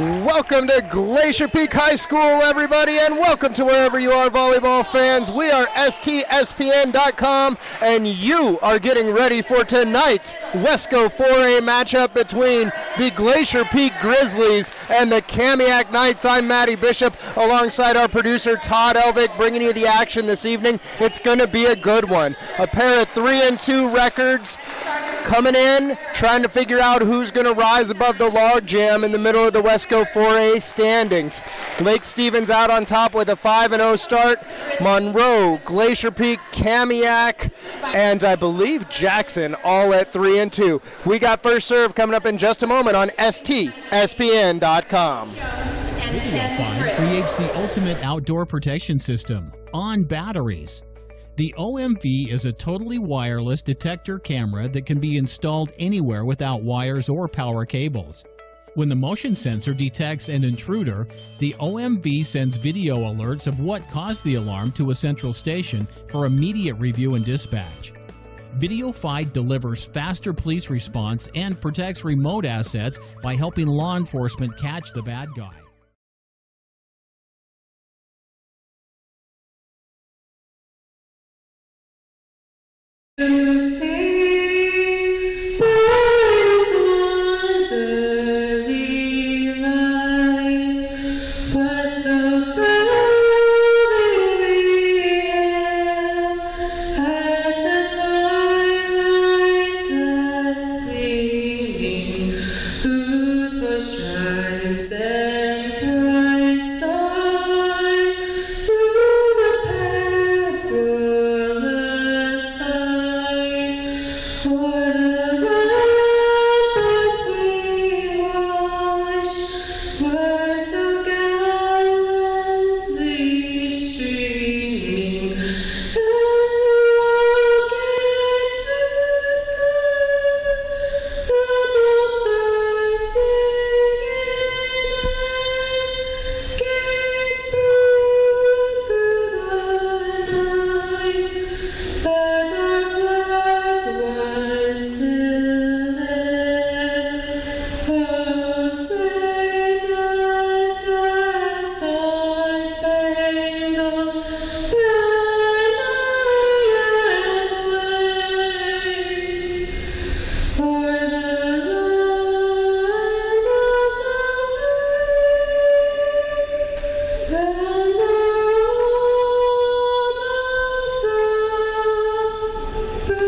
Welcome to Glacier Peak High School, everybody, and welcome to wherever you are, volleyball fans. We are STSPN.com, and you are getting ready for tonight's Wesco 4A matchup between the Glacier Peak Grizzlies and the Kamiak Knights. I'm Matty Bishop, alongside our producer Todd Elvick, bringing you the action this evening. It's going to be a good one. A pair of 3-2 records coming in, trying to figure out who's going to rise above the logjam in the middle of the Wesco 4A standings. Lake Stevens out on top with a 5-0 start. Monroe, Glacier Peak, Kamiak, and I believe Jackson all at 3-2. We got first serve coming up in just a moment on STSPN.com. Videofy creates the ultimate outdoor protection system on batteries. The OMV is a totally wireless detector camera that can be installed anywhere without wires or power cables. When the motion sensor detects an intruder, the OMV sends video alerts of what caused the alarm to a central station for immediate review and dispatch. Videofy delivers faster police response and protects remote assets by helping law enforcement catch the bad guy. You see bright dawn's early light, but so proudly we hailed at the twilight's last gleaming, whose bright stripes and bright stars through the perilous fight o'er the ramparts we watched were so gallantly streaming, and the rockets ripped the balls bursting in air, gave proof through the night that our flag was still there. Oh, say does the star-spangled banner yet wave o'er the land of the free and the home of the brave?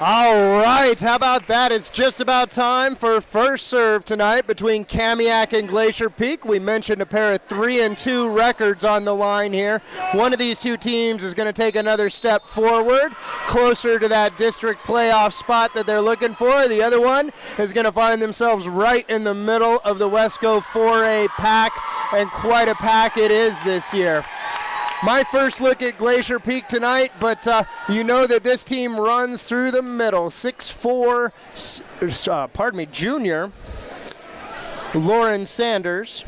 All right, how about that? It's just about time for first serve tonight between Kamiak and Glacier Peak. We mentioned a pair of 3-2 records on the line here. One of these two teams is going to take another step forward, closer to that district playoff spot that they're looking for. The other one is going to find themselves right in the middle of the Wesco 4A pack, and quite a pack it is this year. My first look at Glacier Peak tonight, but you know that this team runs through the middle. 6'4", junior Lauren Sanders.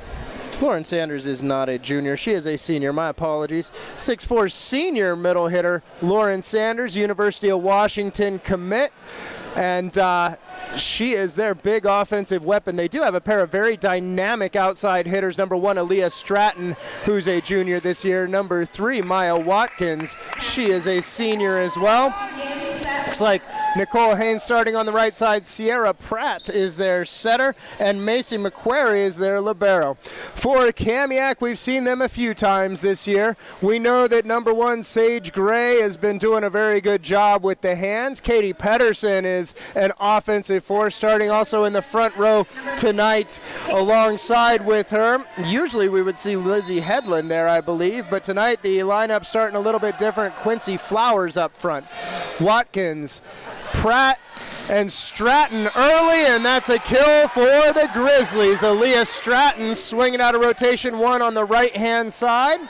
Lauren Sanders is not a junior. She is a senior. My apologies. 6'4" senior middle hitter Lauren Sanders, University of Washington commit. And she is their big offensive weapon. They do have a pair of very dynamic outside hitters. Number 1, Aaliyah Stratton, who's a junior this year. Number 3, Maya Watkins. She is a senior as well. Looks like Nicole Haynes starting on the right side. Sierra Pratt is their setter, and Macy McQuarrie is their libero. For Kamiak, we've seen them a few times this year. We know that number 1, Sage Gray, has been doing a very good job with the hands. Katie Pedersen is an offensive force, starting also in the front row tonight alongside with her. Usually we would see Lizzie Headland there, I believe, but tonight the lineup starting a little bit different. Quincy Flowers up front. Watkins, Pratt, and Stratton early, and that's a kill for the Grizzlies. Aaliyah Stratton swinging out of rotation 1 on the right-hand side.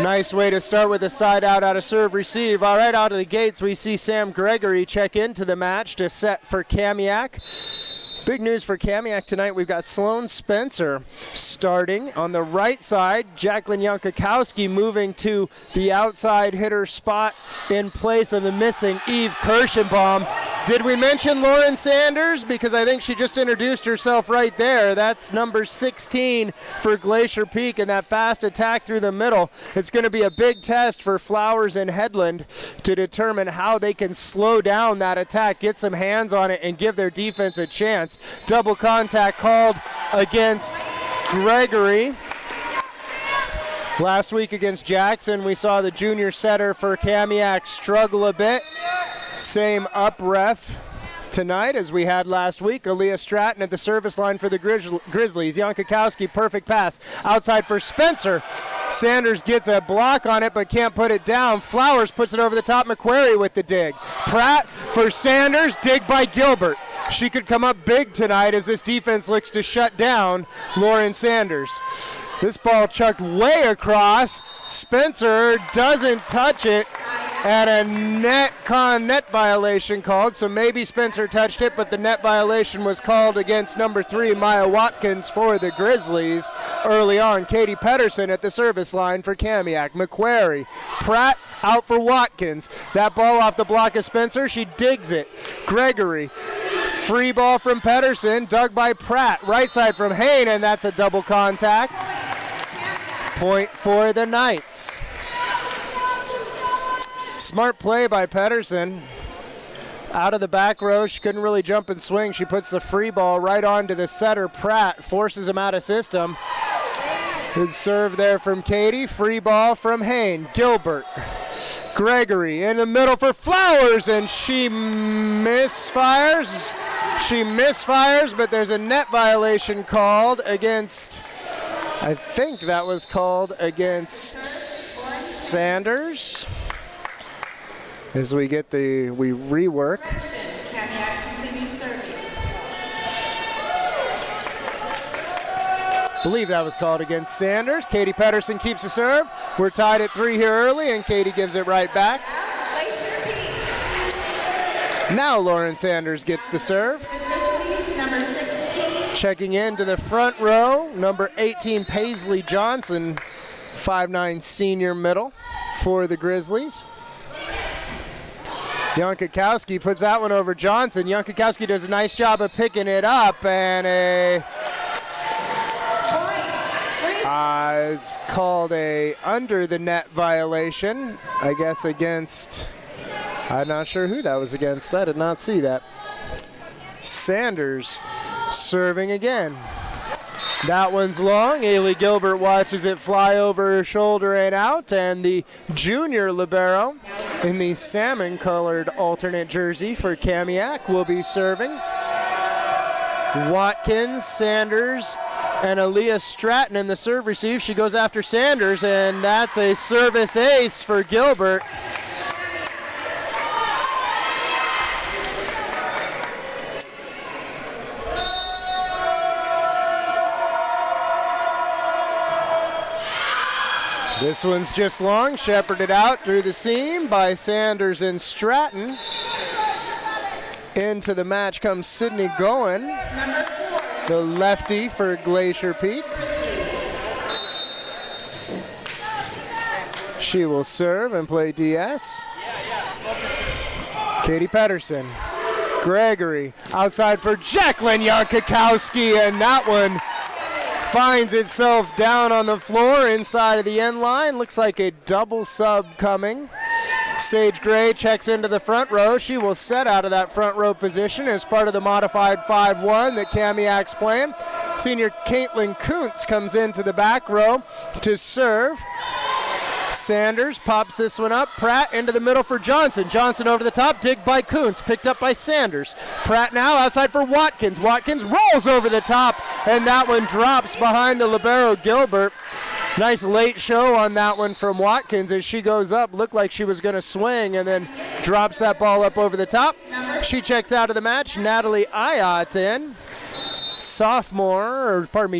Nice way to start with a side out of serve receive. All right, out of the gates, we see Sam Gregory check into the match to set for Kamiak. Big news for Kamiak tonight. We've got Sloan Spencer starting on the right side. Jacqueline Yankakowski moving to the outside hitter spot in place of the missing Eve Kirschenbaum. Did we mention Lauren Sanders? Because I think she just introduced herself right there. That's number 16 for Glacier Peak, and that fast attack through the middle. It's going to be a big test for Flowers and Headland to determine how they can slow down that attack, get some hands on it, and give their defense a chance. Double contact called against Gregory. Last week against Jackson, we saw the junior setter for Kamiak struggle a bit. Same up ref tonight as we had last week. Aaliyah Stratton at the service line for the Grizzlies. Yankakowski, perfect pass. Outside for Spencer. Sanders gets a block on it but can't put it down. Flowers puts it over the top. McQuarrie with the dig. Pratt for Sanders. Dig by Gilbert. She could come up big tonight as this defense looks to shut down Lauren Sanders. This ball chucked way across. Spencer doesn't touch it, and a net violation called. So maybe Spencer touched it, but the net violation was called against number 3, Maya Watkins for the Grizzlies early on. Katie Pedersen at the service line for Kamiak. McQuarrie, Pratt out for Watkins. That ball off the block of Spencer. She digs it. Gregory. Free ball from Pedersen, dug by Pratt. Right side from Hain, and that's a double contact. Point for the Knights. Smart play by Pedersen. Out of the back row, she couldn't really jump and swing. She puts the free ball right onto the setter, Pratt, forces him out of system. Good serve there from Katie. Free ball from Hain. Gilbert. Gregory in the middle for Flowers, and she misfires. But there's a net violation called against, I think that was called against Sanders. As we rework. Believe that was called against Sanders. Katie Pedersen keeps the serve. We're tied at 3 here early, and Katie gives it right back. Now Lauren Sanders gets the serve. Number 16. Checking into the front row, number 18 Paisley Johnson, 5'9" senior middle for the Grizzlies. Yankakowski puts that one over Johnson. Yankakowski does a nice job of picking it up, and it's called a under the net violation, I guess against, I'm not sure who that was against. I did not see that. Sanders serving again. That one's long. Ailey Gilbert watches it fly over her shoulder and out, and the junior libero in the salmon-colored alternate jersey for Kamiak will be serving. Watkins, Sanders, and Aaliyah Stratton in the serve receive. She goes after Sanders, and that's a service ace for Gilbert. This one's just long, shepherded out through the seam by Sanders and Stratton. Into the match comes Sydney Goen, the lefty for Glacier Peak. She will serve and play DS. Katie Pedersen. Gregory outside for Jacqueline Yankakowski, and that one finds itself down on the floor inside of the end line. Looks like a double sub coming. Sage Gray checks into the front row. She will set out of that front row position as part of the modified 5-1 that Kamiak's playing. Senior Caitlin Kuntz comes into the back row to serve. Sanders pops this one up. Pratt into the middle for Johnson. Johnson over the top. Dig by Kuntz. Picked up by Sanders. Pratt now outside for Watkins. Watkins rolls over the top, and that one drops behind the libero Gilbert. Nice late show on that one from Watkins as she goes up. Looked like she was going to swing and then drops that ball up over the top. She checks out of the match. Natalie Ayat in.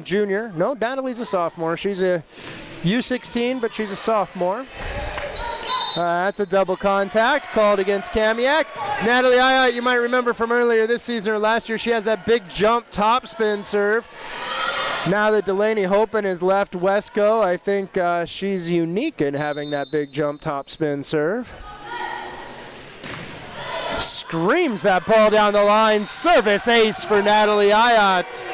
Junior. No, Natalie's a sophomore. She's a U16, but she's a sophomore. That's a double contact called against Kamiak. Natalie Ayat, you might remember from earlier this season or last year, she has that big jump topspin serve. Now that Delaney Hopen has left Wesco, I think she's unique in having that big jump topspin serve. Screams that ball down the line. Service ace for Natalie Ayat.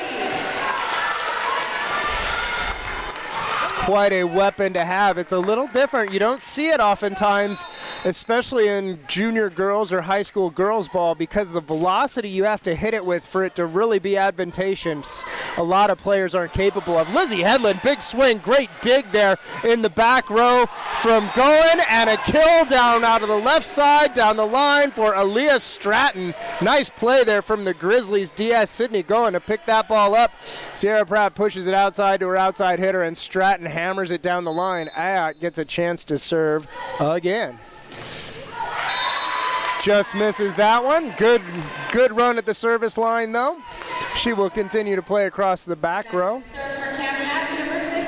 Quite a weapon to have. It's a little different. You don't see it oftentimes, especially in junior girls or high school girls ball, because of the velocity you have to hit it with for it to really be advantageous. A lot of players aren't capable of. Lizzie Headland, big swing, great dig there in the back row from Goen, and a kill down out of the left side, down the line for Aaliyah Stratton. Nice play there from the Grizzlies. D.S. Sidney Goen to pick that ball up. Sierra Pratt pushes it outside to her outside hitter, and Stratton hammers it down the line. Ayat gets a chance to serve again. Just misses that one. Good run at the service line, though. She will continue to play across the back row.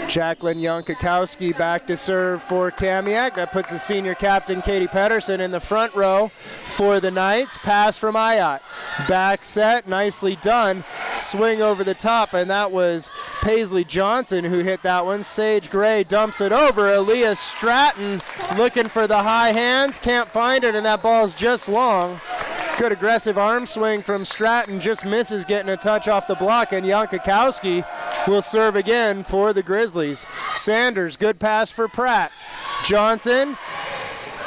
Jacqueline Young-Kakowski back to serve for Kamiak. That puts the senior captain, Katie Pedersen, in the front row for the Knights. Pass from Ayat. Back set, nicely done. Swing over the top, and that was Paisley Johnson who hit that one. Sage Gray dumps it over. Aaliyah Stratton looking for the high hands. Can't find it, and that ball's just long. Good aggressive arm swing from Stratton, just misses getting a touch off the block, and Young-Kakowski will serve again for the Grizzlies. Sanders, good pass for Pratt. Johnson,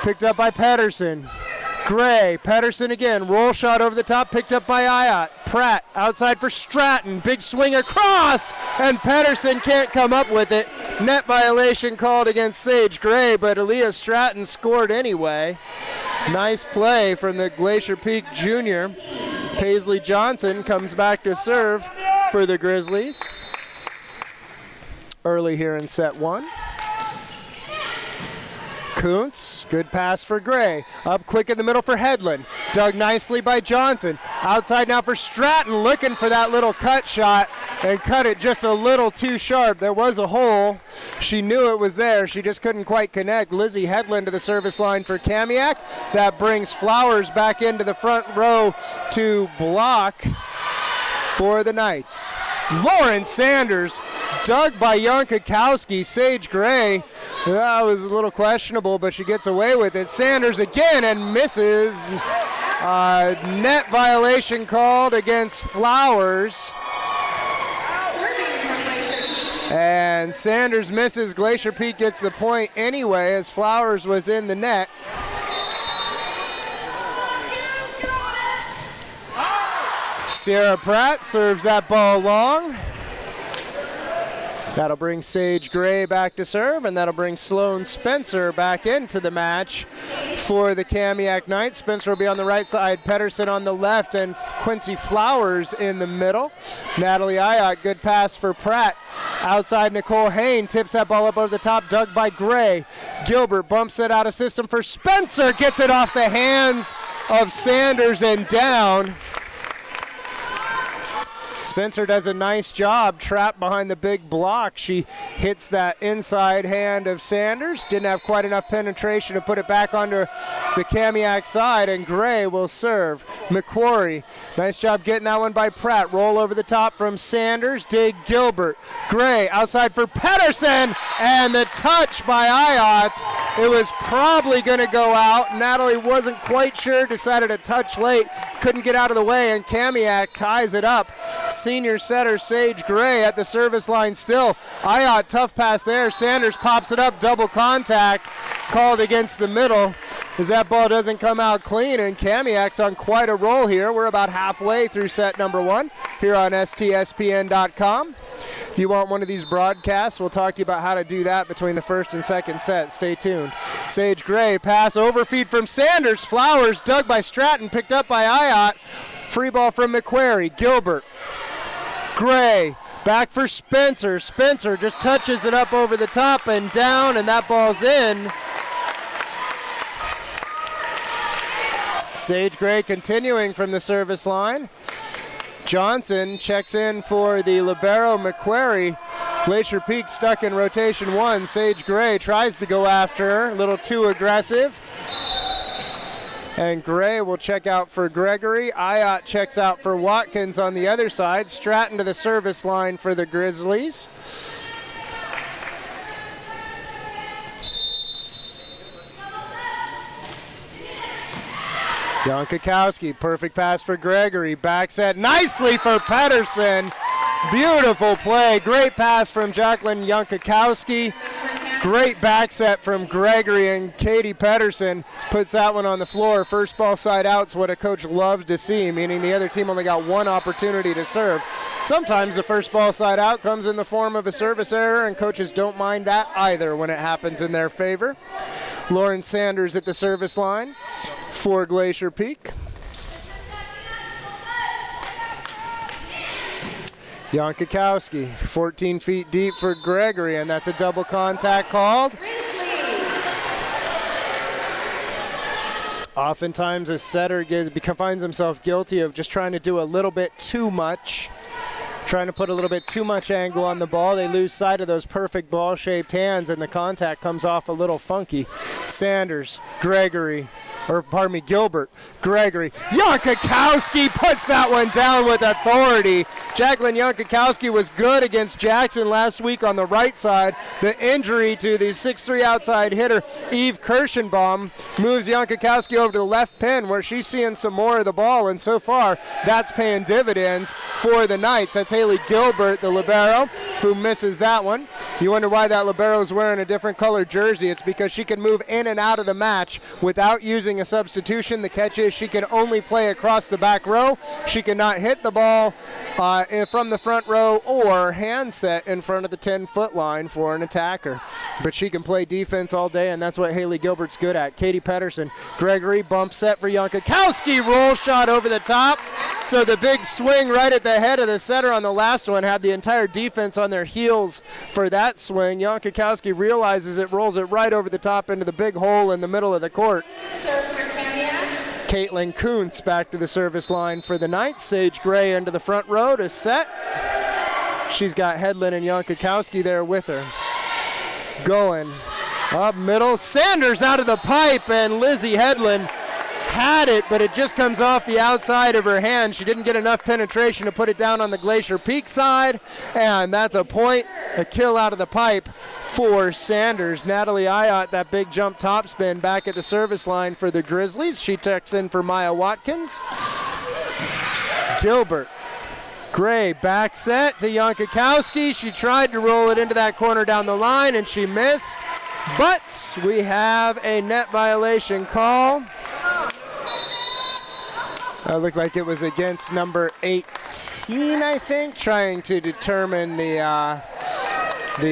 picked up by Pedersen. Gray, Pedersen again, roll shot over the top, picked up by Ayat. Pratt, outside for Stratton, big swing across, and Pedersen can't come up with it. Net violation called against Sage Gray, but Aaliyah Stratton scored anyway. Nice play from the Glacier Peak junior. Paisley Johnson comes back to serve for the Grizzlies. Early here in set one. Kuntz, good pass for Gray. Up quick in the middle for Headland. Dug nicely by Johnson. Outside now for Stratton, looking for that little cut shot and cut it just a little too sharp. There was a hole. She knew it was there. She just couldn't quite connect. Lizzie Headland to the service line for Kamiak. That brings Flowers back into the front row to block for the Knights. Lauren Sanders, dug by Young-Kakowski. Sage Gray, that was a little questionable, but she gets away with it. Sanders again and misses. Net violation called against Flowers. And Sanders misses. Glacier Peak gets the point anyway, as Flowers was in the net. Sierra Pratt serves that ball long. That'll bring Sage Gray back to serve, and that'll bring Sloan Spencer back into the match for the Kamiak Knights. Spencer will be on the right side, Pedersen on the left, and Quincy Flowers in the middle. Natalie Ayat, good pass for Pratt. Outside, Nicole Hain tips that ball up over the top, dug by Gray. Gilbert bumps it out of system for Spencer, gets it off the hands of Sanders and down. Spencer does a nice job, trapped behind the big block. She hits that inside hand of Sanders. Didn't have quite enough penetration to put it back onto the Kamiak side, and Gray will serve. McQuarrie, nice job getting that one by Pratt. Roll over the top from Sanders. Dig Gilbert. Gray outside for Pedersen, and the touch by Ayat. It was probably going to go out. Natalie wasn't quite sure, decided to touch late. Couldn't get out of the way, and Kamiak ties it up. Senior setter Sage Gray at the service line still. Ayat, tough pass there. Sanders pops it up, double contact called against the middle as that ball doesn't come out clean, and Kamiak's on quite a roll here. We're about halfway through set number one here on STSPN.com. If you want one of these broadcasts, we'll talk to you about how to do that between the first and second set. Stay tuned. Sage Gray, pass overfeed from Sanders. Flowers dug by Stratton, picked up by Ayat. Free ball from McQuarrie. Gilbert. Gray. Back for Spencer. Spencer just touches it up over the top and down, and that ball's in. Sage Gray continuing from the service line. Johnson checks in for the libero McQuarrie. Glacier Peak stuck in rotation 1. Sage Gray tries to go after her, a little too aggressive. And Gray will check out for Gregory. Ayat checks out for Watkins on the other side. Stratton to the service line for the Grizzlies. Yankakowski, perfect pass for Gregory. Back set nicely for Pedersen. Beautiful play. Great pass from Jacqueline Yankakowski. Great back set from Gregory, and Katie Pedersen puts that one on the floor. First ball side out's what a coach loves to see, meaning the other team only got one opportunity to serve. Sometimes the first ball side out comes in the form of a service error, and coaches don't mind that either when it happens in their favor. Lauren Sanders at the service line for Glacier Peak. Yankakowski, 14 feet deep for Gregory, and that's a double contact called. Grizzlies. Oftentimes a setter finds himself guilty of just trying to do a little bit too much, trying to put a little bit too much angle on the ball. They lose sight of those perfect ball-shaped hands, and the contact comes off a little funky. Sanders, Gregory, Gilbert, Gregory. Yankakowski puts that one down with authority. Jacqueline Yankakowski was good against Jackson last week on the right side. The injury to the 6'3" outside hitter, Eve Kirschenbaum, moves Yankakowski over to the left pin where she's seeing some more of the ball, and so far that's paying dividends for the Knights. That's Haley Gilbert, the libero, who misses that one. You wonder why that libero is wearing a different color jersey. It's because she can move in and out of the match without using a substitution. The catch is she can only play across the back row. She cannot hit the ball from the front row or hand set in front of the 10-foot line for an attacker. But she can play defense all day, and that's what Haley Gilbert's good at. Katie Pedersen, Gregory, bump set for Yankakowski, roll shot over the top. So the big swing right at the head of the setter on the last one had the entire defense on their heels for that swing. Yankakowski realizes it, rolls it right over the top into the big hole in the middle of the court. Serve for Kamiak. Caitlin Kuntz back to the service line for the Knights. Sage Gray into the front row to set. She's got Hedlund and Yankakowski there with her. Going up middle. Sanders out of the pipe, and Lizzie Hedlund had it, but it just comes off the outside of her hand. She didn't get enough penetration to put it down on the Glacier Peak side, and that's a point, a kill out of the pipe for Sanders. Natalie Ayat, that big jump topspin back at the service line for the Grizzlies. She checks in for Maya Watkins. Gilbert. Gray back set to Yankakowski. She tried to roll it into that corner down the line, and she missed. But we have a net violation call. Looked like it was against number 18, I think, trying to determine the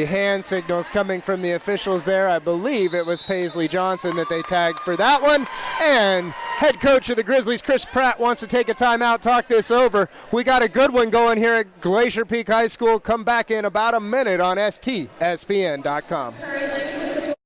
hand signals coming from the officials there. I believe it was Paisley Johnson that they tagged for that one. And head coach of the Grizzlies, Chris Pratt, wants to take a timeout, talk this over. We got a good one going here at Glacier Peak High School. Come back in about a minute on STSPN.com. Encourage you to support.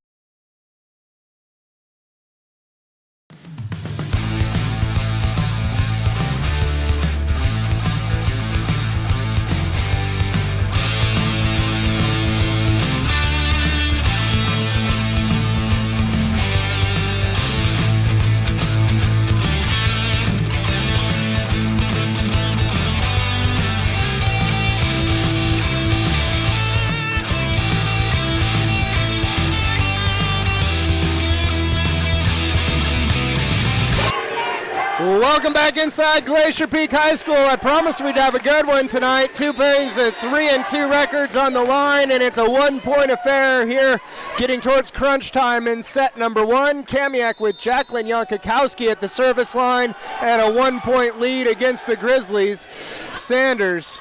Welcome back inside Glacier Peak High School. I promised we'd have a good one tonight. Two pairings of 3-2 records on the line, and it's a 1-point affair here getting towards crunch time in set number 1. Kamiak with Jacqueline Yankakowski at the service line, and a 1-point lead against the Grizzlies. Sanders,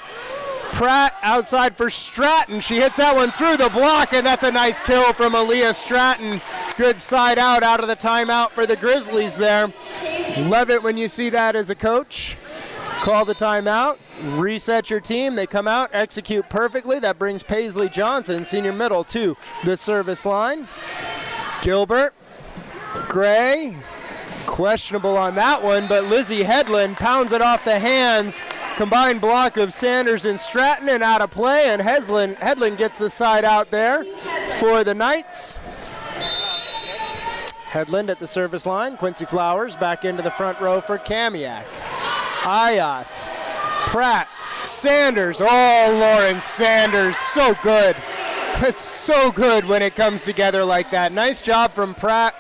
Pratt outside for Stratton. She hits that one through the block, and that's a nice kill from Aaliyah Stratton. Good side out of the timeout for the Grizzlies there. Love it when you see that as a coach. Call the timeout, reset your team. They come out, execute perfectly. That brings Paisley Johnson, senior middle, to the service line. Gilbert, Gray, questionable on that one, but Lizzie Hedlund pounds it off the hands Combined block of Sanders and Stratton, and out of play, and Headland gets the side out there for the Knights. Headland at the service line. Quincy Flowers back into the front row for Kamiak. Ayat, Pratt, Sanders. Oh, Lauren Sanders, so good. It's so good when it comes together like that. Nice job from Pratt.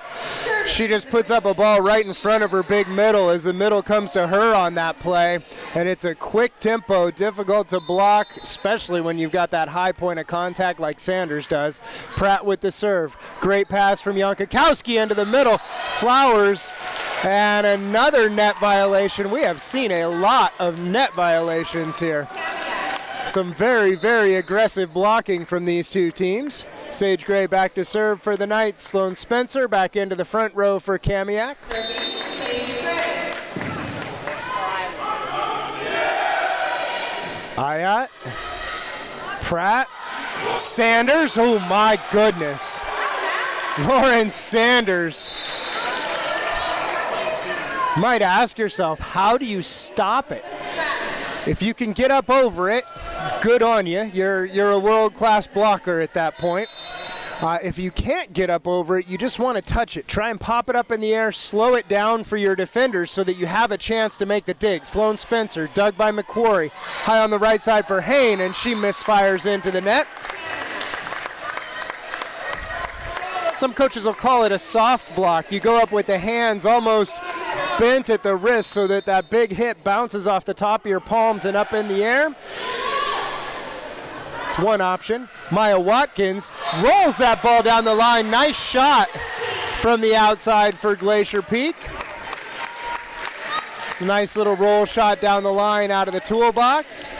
She just puts up a ball right in front of her big middle as the middle comes to her on that play. And it's a quick tempo, difficult to block, especially when you've got that high point of contact like Sanders does. Pratt with the serve. Great pass from Jankowski into the middle. Flowers, and another net violation. We have seen a lot of net violations here. Some very, very aggressive blocking from these two teams. Sage Gray back to serve for the Knights. Sloan Spencer back into the front row for Kamiak. Sage Gray. Ayat, Pratt, Sanders. Oh my goodness. Lauren Sanders. Might ask yourself, how do you stop it? If you can get up over it, good on you. You're a world-class blocker at that point. If you can't get up over it, you just want to touch it. Try and pop it up in the air, slow it down for your defenders so that you have a chance to make the dig. Sloan Spencer, dug by McQuarrie, high on the right side for Hain, and she misfires into the net. Some coaches will call it a soft block. You go up with the hands almost bent at the wrist so that that big hit bounces off the top of your palms and up in the air. It's one option. Maya Watkins rolls that ball down the line. Nice shot from the outside for Glacier Peak. It's a nice little roll shot down the line out of the toolbox.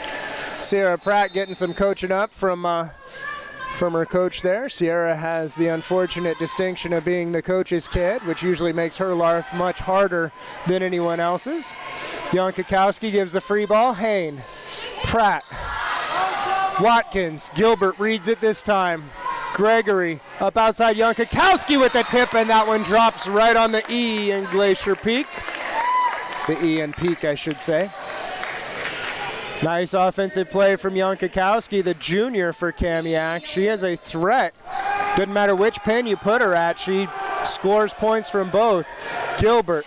Sierra Pratt getting some coaching up from her coach there. Sierra has the unfortunate distinction of being the coach's kid, which usually makes her life much harder than anyone else's. Jankowski gives the free ball. Hain, Pratt, Watkins, Gilbert reads it this time. Gregory up outside Jankowski with the tip, and that one drops right on the E in Glacier Peak. The E in Peak, I should say. Nice offensive play from Jankowski, the junior for Kamiak. She is a threat. Doesn't matter which pin you put her at, she scores points from both. Gilbert,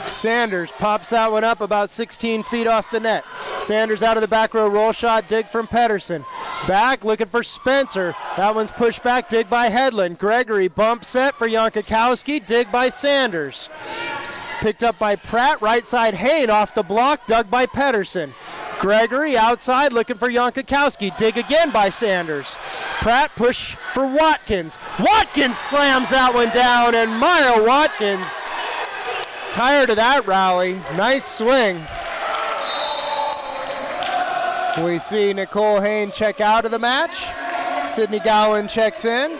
Sanders pops that one up about 16 feet off the net. Sanders out of the back row, roll shot, dig from Pedersen. Back, looking for Spencer. That one's pushed back, dig by Headland. Gregory, bump set for Jankowski, dig by Sanders. Picked up by Pratt, right side Hain off the block, dug by Pedersen. Gregory outside looking for Jankowski, dig again by Sanders. Pratt push for Watkins. Watkins slams that one down, and Maya Watkins tired of that rally. Nice swing. We see Nicole Hain check out of the match. Sydney Gowan checks in.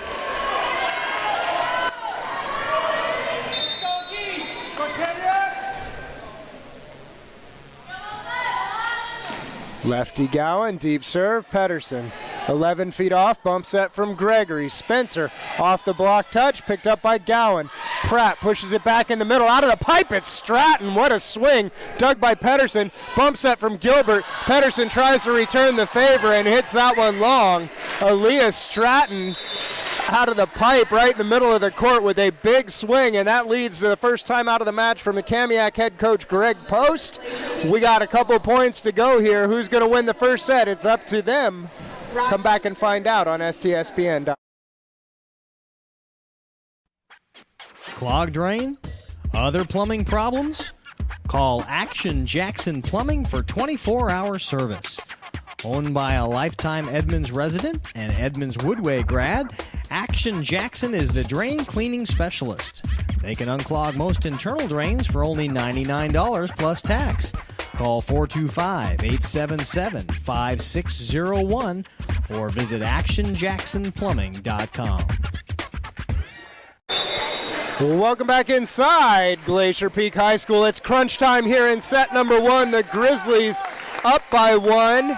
Lefty Gowan, deep serve, Pedersen. 11 feet off, bump set from Gregory. Spencer off the block touch, picked up by Gowan. Pratt pushes it back in the middle, out of the pipe, it's Stratton. What a swing, dug by Pedersen. Bump set from Gilbert. Pedersen tries to return the favor and hits that one long. Aaliyah Stratton out of the pipe right in the middle of the court with a big swing, and that leads to the first time out of the match from the Kamiak head coach Greg Post. We got a couple points to go here. Who's going to win the first set? It's up to them. Come back and find out on STSPN. Clogged drain? Other plumbing problems? Call Action Jackson Plumbing for 24-hour service. Owned by a lifetime Edmonds resident and Edmonds Woodway grad, Action Jackson is the drain cleaning specialist. They can unclog most internal drains for only $99 plus tax. Call 425-877-5601 or visit actionjacksonplumbing.com. Welcome back inside Glacier Peak High School. It's crunch time here in set number one. The Grizzlies up by one.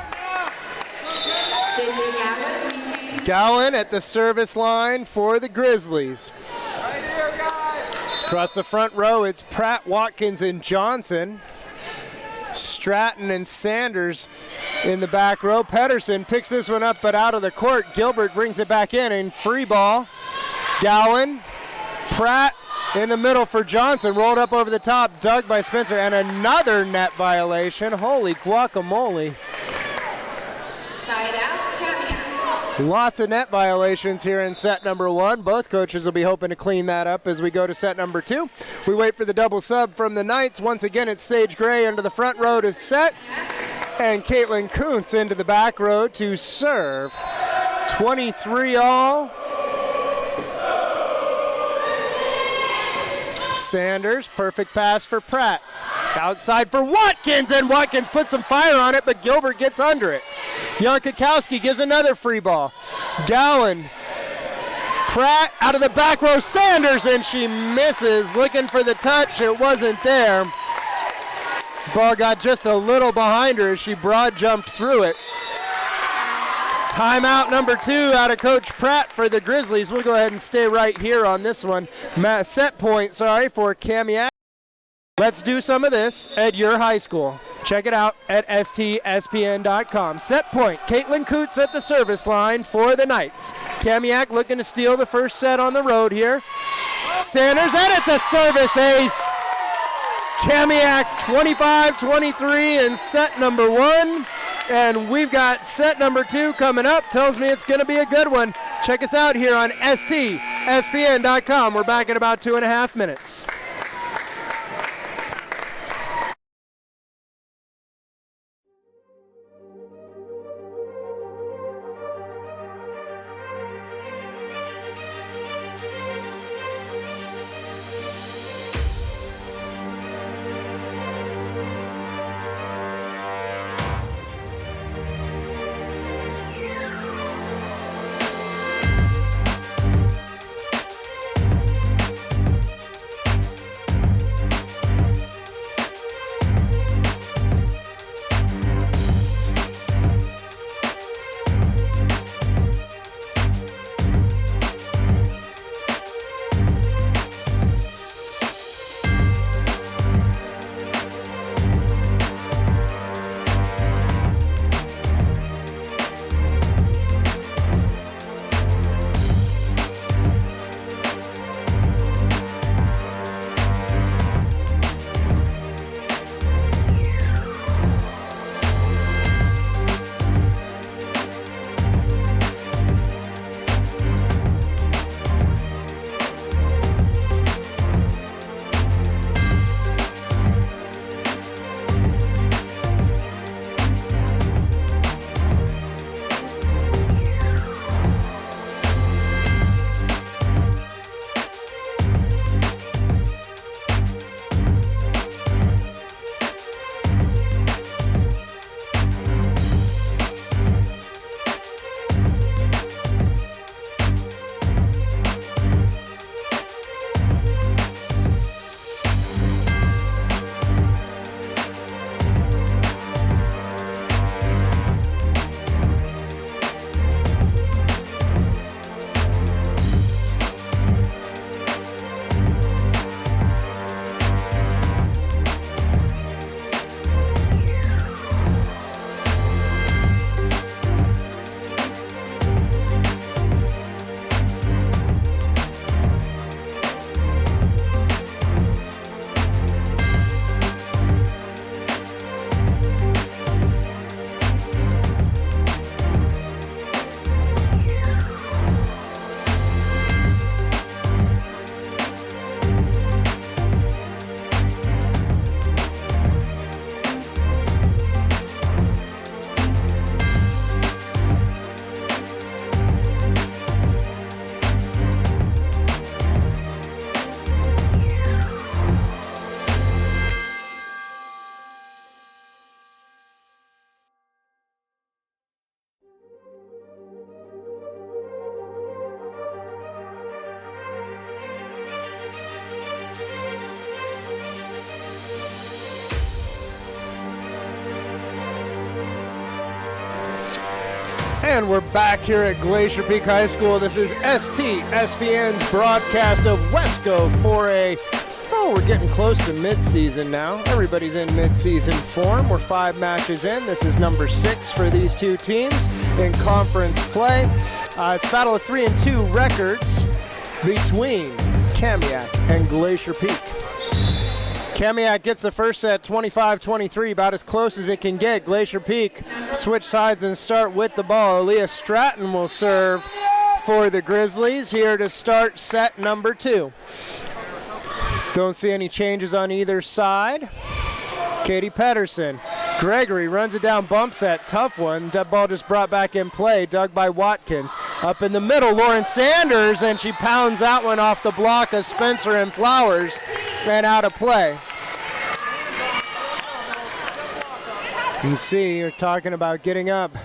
Gowan at the service line for the Grizzlies. Across the front row, it's Pratt, Watkins, and Johnson. Stratton and Sanders in the back row. Pedersen picks this one up but out of the court. Gilbert brings it back in and free ball. Gowan, Pratt in the middle for Johnson. Rolled up over the top, dug by Spencer, and another net violation. Holy guacamole. Side out, Kamiak. Lots of net violations here in set number one. Both coaches will be hoping to clean that up as we go to set number two. We wait for the double sub from the Knights. Once again, it's Sage Gray into the front row to set, and Caitlin Kuntz into the back row to serve. 23 all. Sanders, perfect pass for Pratt. Outside for Watkins, and Watkins puts some fire on it, but Gilbert gets under it. Jankowski gives another free ball. Gowan, Pratt out of the back row, Sanders, and she misses. Looking for the touch, it wasn't there. Ball got just a little behind her as she broad jumped through it. Timeout number 2 out of Coach Pratt for the Grizzlies. We'll go ahead and stay right here on this one. Set point, for Kamiak. Let's do some of this at your high school. Check it out at STSPN.com. Set point, Caitlin Kuntz at the service line for the Knights. Kamiak looking to steal the first set on the road here. Sanders, and it's a service ace. Kamiak 25-23 in set number 1. And we've got set number 2 coming up. Tells me it's going to be a good one. Check us out here on STSPN.com. We're back in about 2.5 minutes. And we're back here at Glacier Peak High School. This is STSPN's broadcast of Wesco 4A Oh, we're getting close to mid-season now. Everybody's in mid-season form. We're 5 matches in. This is number 6 for these two teams in conference play. It's battle of 3-2 records between Kamiak and Glacier Peak. Kamiak gets the first set 25-23, about as close as it can get. Glacier Peak switch sides and start with the ball. Aaliyah Stratton will serve for the Grizzlies here to start set number 2. Don't see any changes on either side. Katie Pedersen. Gregory runs it down, bumps that tough one. That ball just brought back in play, dug by Watkins. Up in the middle, Lauren Sanders, and she pounds that one off the block of Spencer and Flowers, and out of play. You see, you're talking about getting up.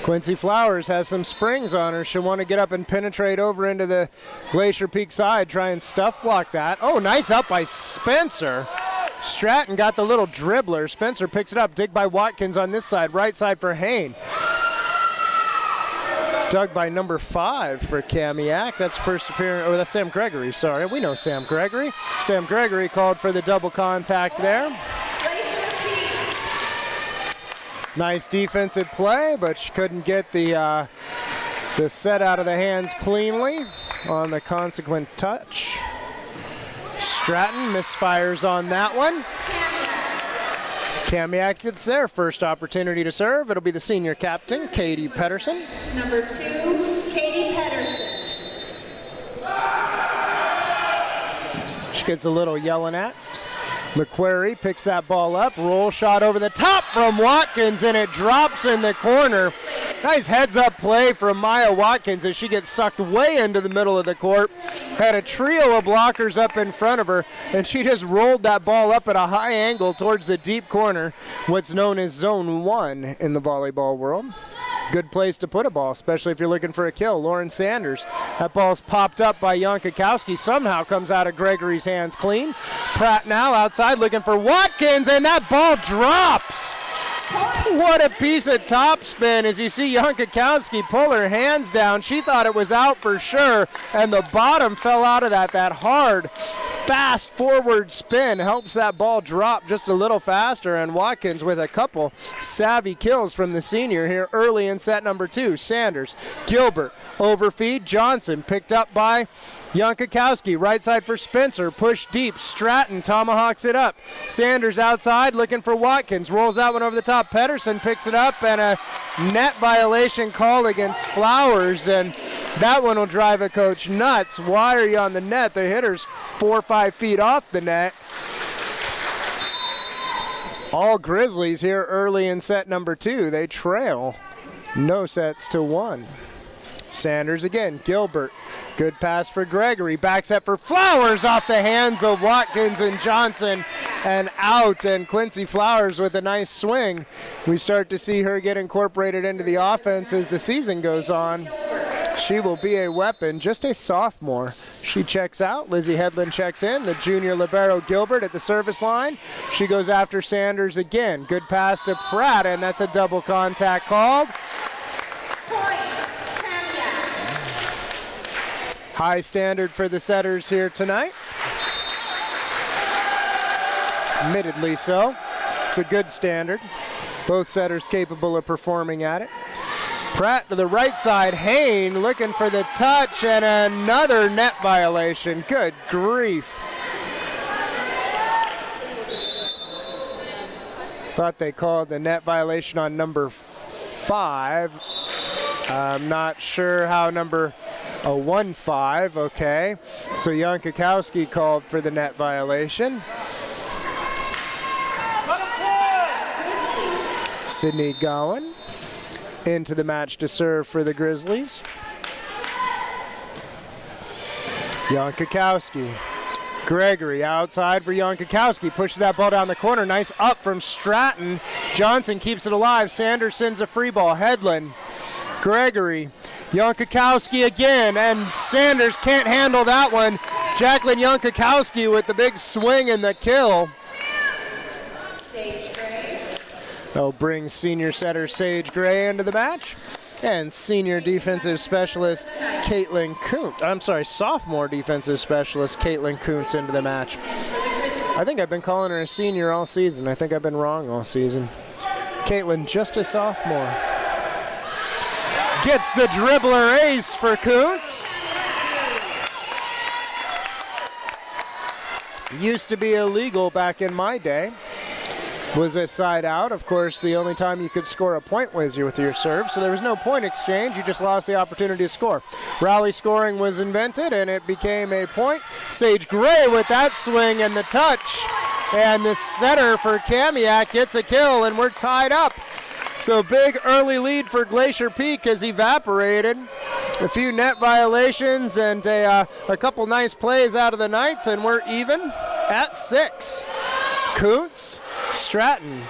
Quincy Flowers has some springs on her. She'll want to get up and penetrate over into the Glacier Peak side, try and stuff block that. Oh, nice up by Spencer. Stratton got the little dribbler. Spencer picks it up, dig by Watkins on this side, right side for Hain. Dug by number 5 for Kamiak. That's first appearance, oh, that's Sam Gregory, sorry. We know Sam Gregory. Sam Gregory called for the double contact there. Nice defensive play, but she couldn't get the set out of the hands cleanly on the consequent touch. Stratton misfires on that one. Kamiak gets their first opportunity to serve. It'll be the senior captain, Katie Pedersen. Number 2, Katie Pedersen. She gets a little yelling at. McQuarrie picks that ball up, roll shot over the top from Watkins, and it drops in the corner. Nice heads-up play from Maya Watkins as she gets sucked way into the middle of the court. Had a trio of blockers up in front of her, and she just rolled that ball up at a high angle towards the deep corner, what's known as Zone 1 in the volleyball world. Good place to put a ball, especially if you're looking for a kill. Lauren Sanders. That ball's popped up by Jankakowski. Somehow comes out of Gregory's hands clean. Pratt now outside looking for Watkins, and that ball drops. What a piece of topspin as you see Jankakowski pull her hands down. She thought it was out for sure, and the bottom fell out of that. That hard, fast forward spin helps that ball drop just a little faster, and Watkins with a couple savvy kills from the senior here early in set number 2. Sanders, Gilbert, overfeed, Johnson picked up by Jankakowski, right side for Spencer, push deep, Stratton tomahawks it up. Sanders outside looking for Watkins, rolls that one over the top. Pedersen picks it up, and a net violation call against Flowers, and that one will drive a coach nuts. Why are you on the net? The hitter's 4 or 5 feet off the net. All Grizzlies here early in set number 2. They trail no sets to 1. Sanders again, Gilbert. Good pass for Gregory. Back set for Flowers off the hands of Watkins and Johnson and out. And Quincy Flowers with a nice swing. We start to see her get incorporated into the offense as the season goes on. She will be a weapon, just a sophomore. She checks out. Lizzie Headland checks in. The junior libero Gilbert at the service line. She goes after Sanders again. Good pass to Pratt, and that's a double contact called. High standard for the setters here tonight. Admittedly so. It's a good standard. Both setters capable of performing at it. Pratt to the right side. Hain looking for the touch, and another net violation. Good grief. Thought they called the net violation on number 5. I'm not sure how number 1-5, okay. So Jankakowski called for the net violation. Sydney Gowan into the match to serve for the Grizzlies. Jankakowski. Gregory outside for Jankakowski. Pushes that ball down the corner. Nice up from Stratton. Johnson keeps it alive. Sanders sends a free ball. Headland. Gregory. Jankakowski again, and Sanders can't handle that one. Jacqueline Jankakowski with the big swing and the kill. Sage Gray. They'll bring senior setter Sage Gray into the match, and senior defensive specialist Caitlin Kuntz. I'm sorry, sophomore defensive specialist Caitlin Kuntz into the match. For the I think I've been calling her a senior all season. I think I've been wrong all season. Caitlin, just a sophomore. Gets the dribbler ace for Kuntz. Used to be illegal back in my day. Was a side out. Of course, the only time you could score a point was with your serve, so there was no point exchange. You just lost the opportunity to score. Rally scoring was invented, and it became a point. Sage Gray with that swing and the touch. And the setter for Kamiak gets a kill, and we're tied up. So big early lead for Glacier Peak has evaporated. A few net violations and a couple nice plays out of the Knights, and we're even at 6. Kuntz, Stratton,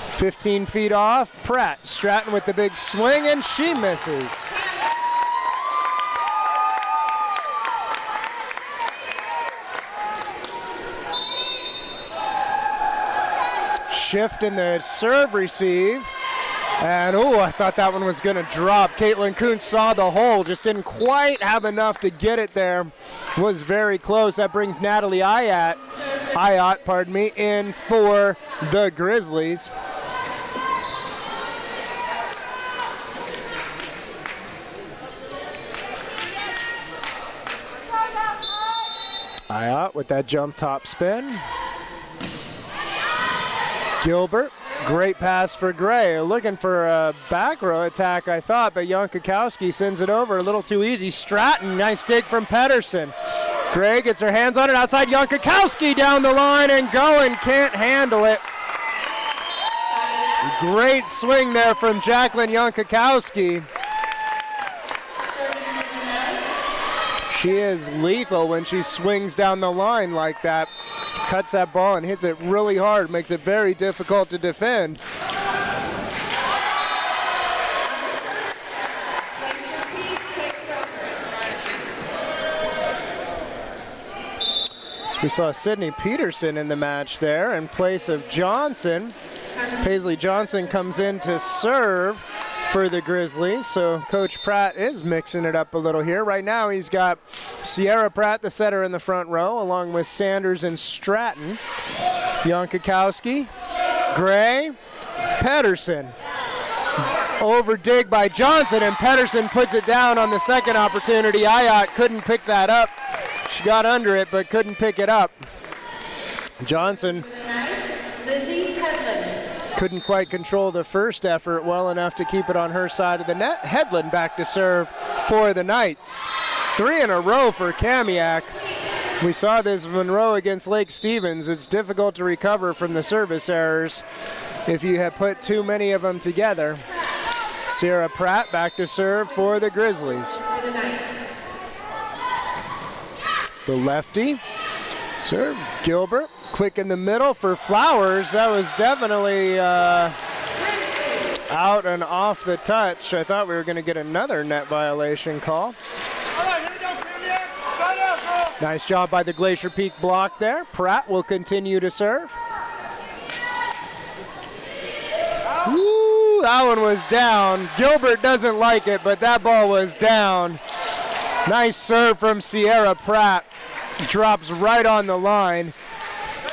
15 feet off. Pratt, Stratton with the big swing, and she misses. Shift in the serve receive. And I thought that one was going to drop. Caitlin Kuntz saw the hole, just didn't quite have enough to get it there. Was very close. That brings Natalie Ayat, in for the Grizzlies. Ayat with that jump top spin. Gilbert. Great pass for Gray. Looking for a back row attack, I thought, but Jankowski sends it over a little too easy. Stratton, nice dig from Pedersen. Gray gets her hands on it outside. Jankowski down the line and going, can't handle it. Great swing there from Jacqueline Jankowski. She is lethal when she swings down the line like that. Cuts that ball and hits it really hard, makes it very difficult to defend. We saw Sydney Peterson in the match there in place of Johnson. Paisley Johnson comes in to serve for the Grizzlies, so Coach Pratt is mixing it up a little here. Right now he's got Sierra Pratt, the setter, in the front row, along with Sanders and Stratton. Jankowski, Gray, Pedersen. Over dig by Johnson, and Pedersen puts it down on the second opportunity. Ayat couldn't pick that up. She got under it, but couldn't pick it up. Johnson couldn't quite control the first effort well enough to keep it on her side of the net. Headland back to serve for the Knights. 3 in a row for Kamiak. We saw this Monroe against Lake Stevens. It's difficult to recover from the service errors if you have put too many of them together. Sierra Pratt back to serve for the Grizzlies. The lefty serve, Gilbert. Quick in the middle for Flowers. That was definitely out and off the touch. I thought we were going to get another net violation call. Nice job by the Glacier Peak block there. Pratt will continue to serve. Woo, that one was down. Gilbert doesn't like it, but that ball was down. Nice serve from Sierra Pratt. Drops right on the line.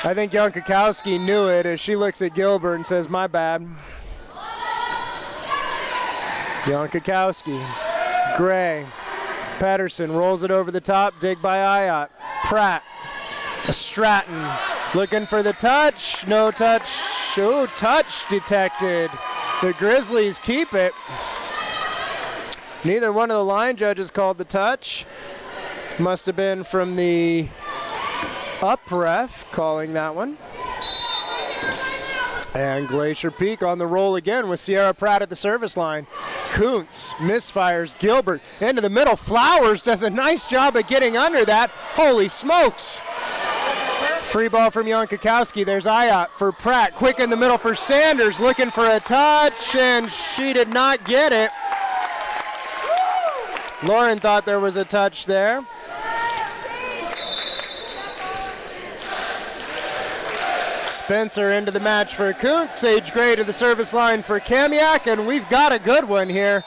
I think Jankowski knew it as she looks at Gilbert and says, my bad. Jankowski, Gray, Pedersen rolls it over the top, dig by Ayat. Pratt, Stratton looking for the touch, no touch. Oh, touch detected. The Grizzlies keep it. Neither one of the line judges called the touch. Must have been from the up ref calling that one. And Glacier Peak on the roll again with Sierra Pratt at the service line. Kuntz misfires. Gilbert into the middle. Flowers does a nice job of getting under that. Holy smokes. Free ball from Jankowski. There's Ayat for Pratt. Quick in the middle for Sanders. Looking for a touch, and she did not get it. Lauren thought there was a touch there. Spencer into the match for Kuntz. Sage Gray to the service line for Kamiak, and we've got a good one here.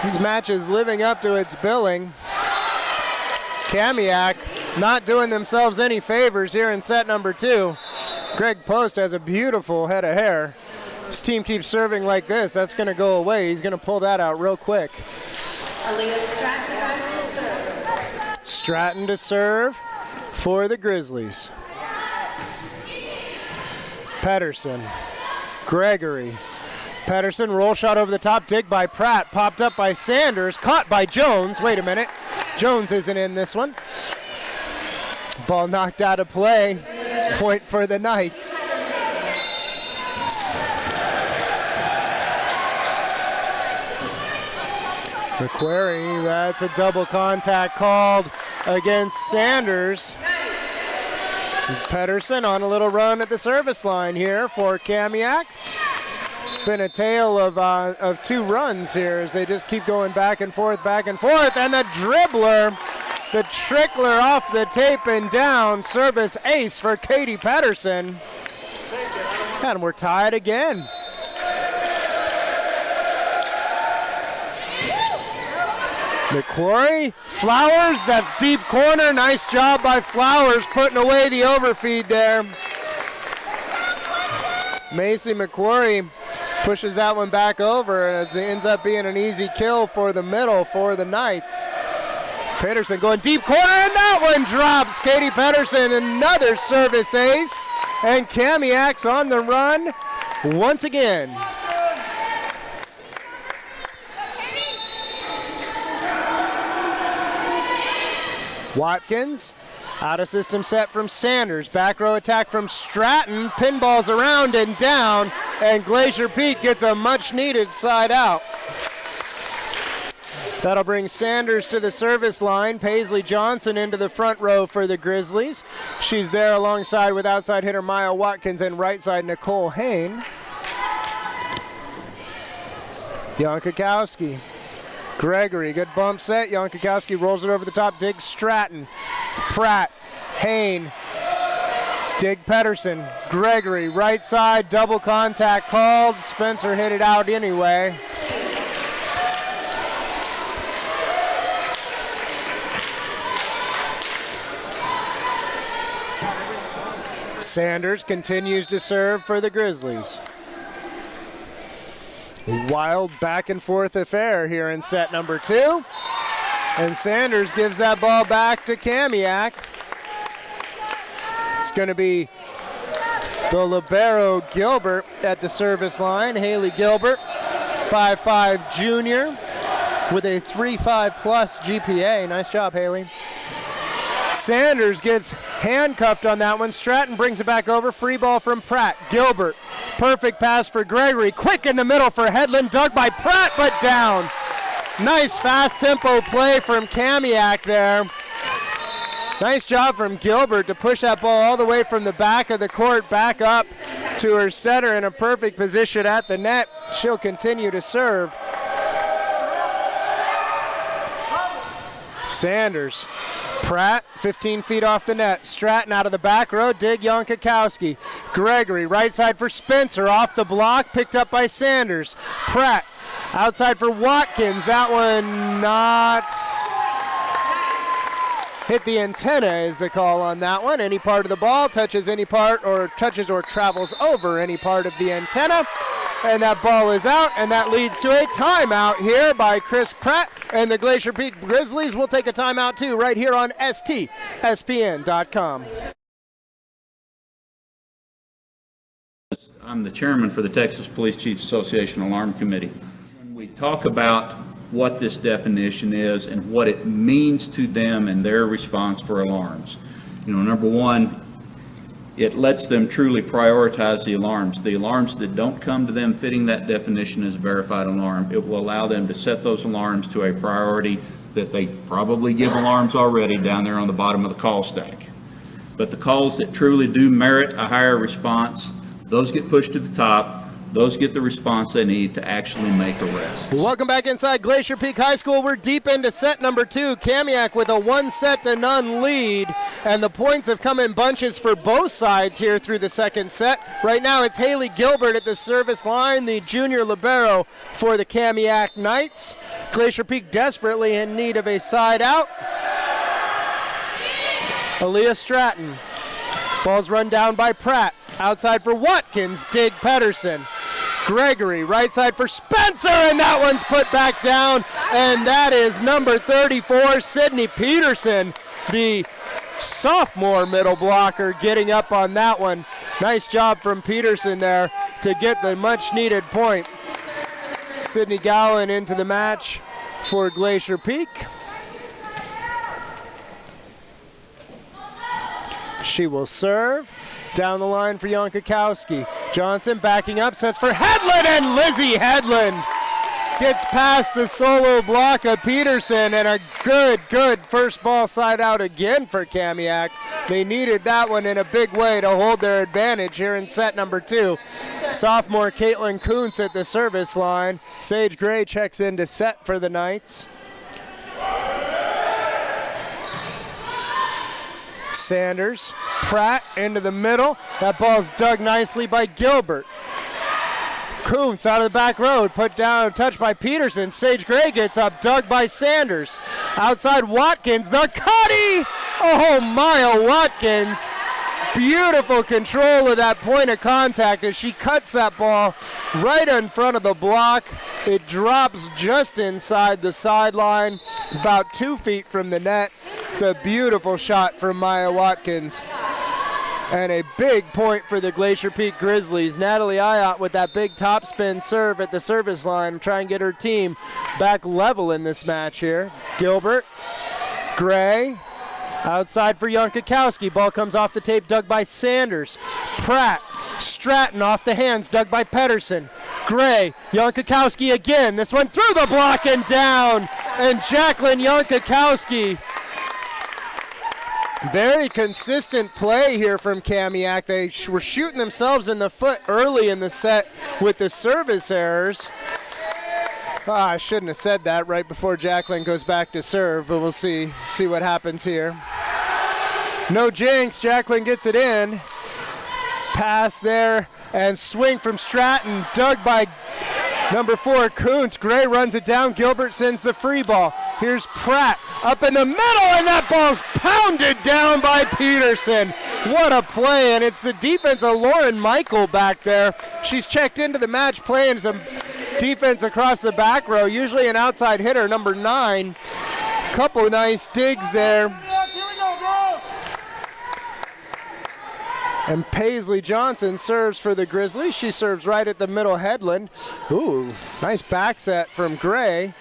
This match is living up to its billing. Kamiak not doing themselves any favors here in set number 2. Greg Post has a beautiful head of hair. His team keeps serving like this. That's going to go away. He's going to pull that out real quick. Aaliyah Stratton back to serve. Stratton to serve for the Grizzlies. Pedersen, Gregory. Pedersen, roll shot over the top, dig by Pratt, popped up by Sanders, caught by Jones. Wait a minute, Jones isn't in this one. Ball knocked out of play, point for the Knights. McQuarrie, that's a double contact called against Sanders. Pedersen on a little run at the service line here for Kamiak. Been a tale of 2 runs here as they just keep going back and forth, and the dribbler, the trickler off the tape and down, service ace for Katie Pedersen. And we're tied again. McQuarrie, Flowers, that's deep corner. Nice job by Flowers putting away the overfeed there. Macy McQuarrie pushes that one back over, and it ends up being an easy kill for the middle for the Knights. Pedersen going deep corner, and that one drops. Katie Pedersen, another service ace, and Kamiak's on the run once again. Watkins, out of system set from Sanders. Back row attack from Stratton. Pinballs around and down, and Glacier Peak gets a much needed side out. That'll bring Sanders to the service line. Paisley Johnson into the front row for the Grizzlies. She's there alongside with outside hitter Maya Watkins and right side Nicole Hain. Yankakowski. Gregory, good bump set. Yankakowski rolls it over the top, digs Stratton. Pratt, Hain, dig Pedersen. Gregory, right side, double contact called. Spencer hit it out anyway. Sanders continues to serve for the Grizzlies. Wild back and forth affair here in set number 2. And Sanders gives that ball back to Kamiak. It's going to be the libero Gilbert at the service line. Haley Gilbert, 5'5" junior with a 3.5 plus GPA. Nice job, Haley. Sanders gets handcuffed on that one. Stratton brings it back over. Free ball from Pratt. Gilbert. Perfect pass for Gregory. Quick in the middle for Headland. Dug by Pratt, but down. Nice fast tempo play from Kamiak there. Nice job from Gilbert to push that ball all the way from the back of the court back up to her setter in a perfect position at the net. She'll continue to serve. Sanders. Pratt, 15 feet off the net. Stratton out of the back row, dig Yankakowski. Gregory, right side for Spencer, off the block, picked up by Sanders. Pratt, outside for Watkins. That one not hit the antenna is the call on that one. Any part of the ball touches any part or touches or travels over any part of the antenna. And that ball is out, and that leads to a timeout here by Chris Pratt. And the Glacier Peak Grizzlies will take a timeout too right here on STSPN.com. I'm the chairman for the Texas Police Chiefs Association Alarm Committee. When we talk about what this definition is and what it means to them and their response for alarms, number one, it lets them truly prioritize the alarms. The alarms that don't come to them fitting that definition as a verified alarm, it will allow them to set those alarms to a priority that they probably give alarms already down there on the bottom of the call stack. But the calls that truly do merit a higher response, those get pushed to the top. Those get the response they need to actually make arrests. Welcome back inside Glacier Peak High School. We're deep into set number 2. Kamiak with a 1-0 lead, and the points have come in bunches for both sides here through the second set. Right now it's Haley Gilbert at the service line, the junior libero for the Kamiak Knights. Glacier Peak desperately in need of a side out. Aaliyah Stratton. Ball's run down by Pratt. Outside for Watkins. Dig Pedersen. Gregory, right side for Spencer, and that one's put back down. And that is number 34, Sydney Peterson, the sophomore middle blocker, getting up on that one. Nice job from Peterson there to get the much-needed point. Sydney Gowan into the match for Glacier Peak. She will serve. Down the line for Jankowski. Johnson backing up, sets for Hedlund, and Lizzie Hedlund gets past the solo block of Peterson, and a good first ball side out again for Kamiak. They needed that one in a big way to hold their advantage here in set number 2. Sophomore Caitlin Kuntz at the service line. Sage Gray checks in to set for the Knights. Sanders, Pratt into the middle. That ball's dug nicely by Gilbert. Kuntz out of the back row, put down, touched by Peterson. Sage Gray gets up, dug by Sanders. Outside Watkins, the cutty! Oh, Maya Watkins. Beautiful control of that point of contact as she cuts that ball right in front of the block. It drops just inside the sideline, about 2 feet from the net. It's a beautiful shot from Maya Watkins. And a big point for the Glacier Peak Grizzlies. Natalie Ayotte with that big topspin serve at the service line, try and get her team back level in this match here. Gilbert, Gray, outside for Jankowski. Ball comes off the tape, dug by Sanders. Pratt, Stratton off the hands, dug by Pedersen. Gray, Jankowski again. This one through the block and down. And Jacqueline Jankowski. Very consistent play here from Kamiak. They were shooting themselves in the foot early in the set with the service errors. I shouldn't have said that right before Jacqueline goes back to serve, but we'll see what happens here. No jinx, Jacqueline gets it in. Pass there and swing from Stratton, dug by number 4, Kuntz. Gray runs it down, Gilbert sends the free ball. Here's Pratt up in the middle, and that ball's pounded down by Peterson. What a play, and it's the defense of Lauren Michael back there. She's checked into the match playing some defense across the back row, usually an outside hitter, number 9. Couple nice digs there. And Paisley Johnson serves for the Grizzlies. She serves right at the middle headland. Ooh, nice back set from Gray.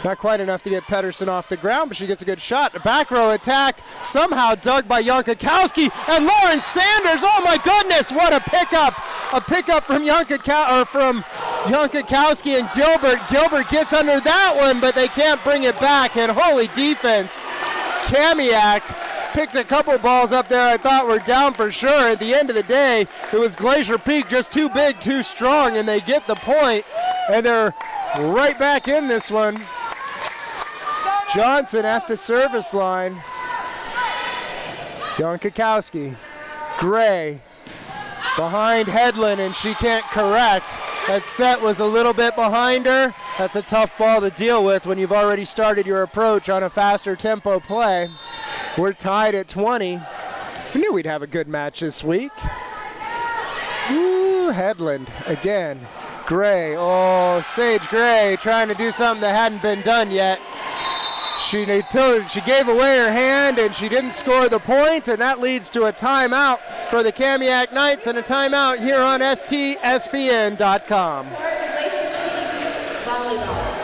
Not quite enough to get Pedersen off the ground, but she gets a good shot. A back row attack, somehow dug by Jankowski, and Lauren Sanders. Oh my goodness, what a pickup! A pickup from Jankowski and Gilbert. Gilbert gets under that one, but they can't bring it back. And holy defense, Kamiak picked a couple balls up there I thought were down for sure. At the end of the day, it was Glacier Peak just too big, too strong, and they get the point, and they're right back in this one. Johnson at the service line. Jankowski. Gray behind Hedlund, and she can't correct. That set was a little bit behind her. That's a tough ball to deal with when you've already started your approach on a faster tempo play. We're tied at 20. We knew we'd have a good match this week. Ooh, Hedlund again. Gray, oh, Sage Gray trying to do something that hadn't been done yet. She gave away her hand and she didn't score the point, and that leads to a timeout for the Kamiak Knights and a timeout here on STSPN.com. Volleyball.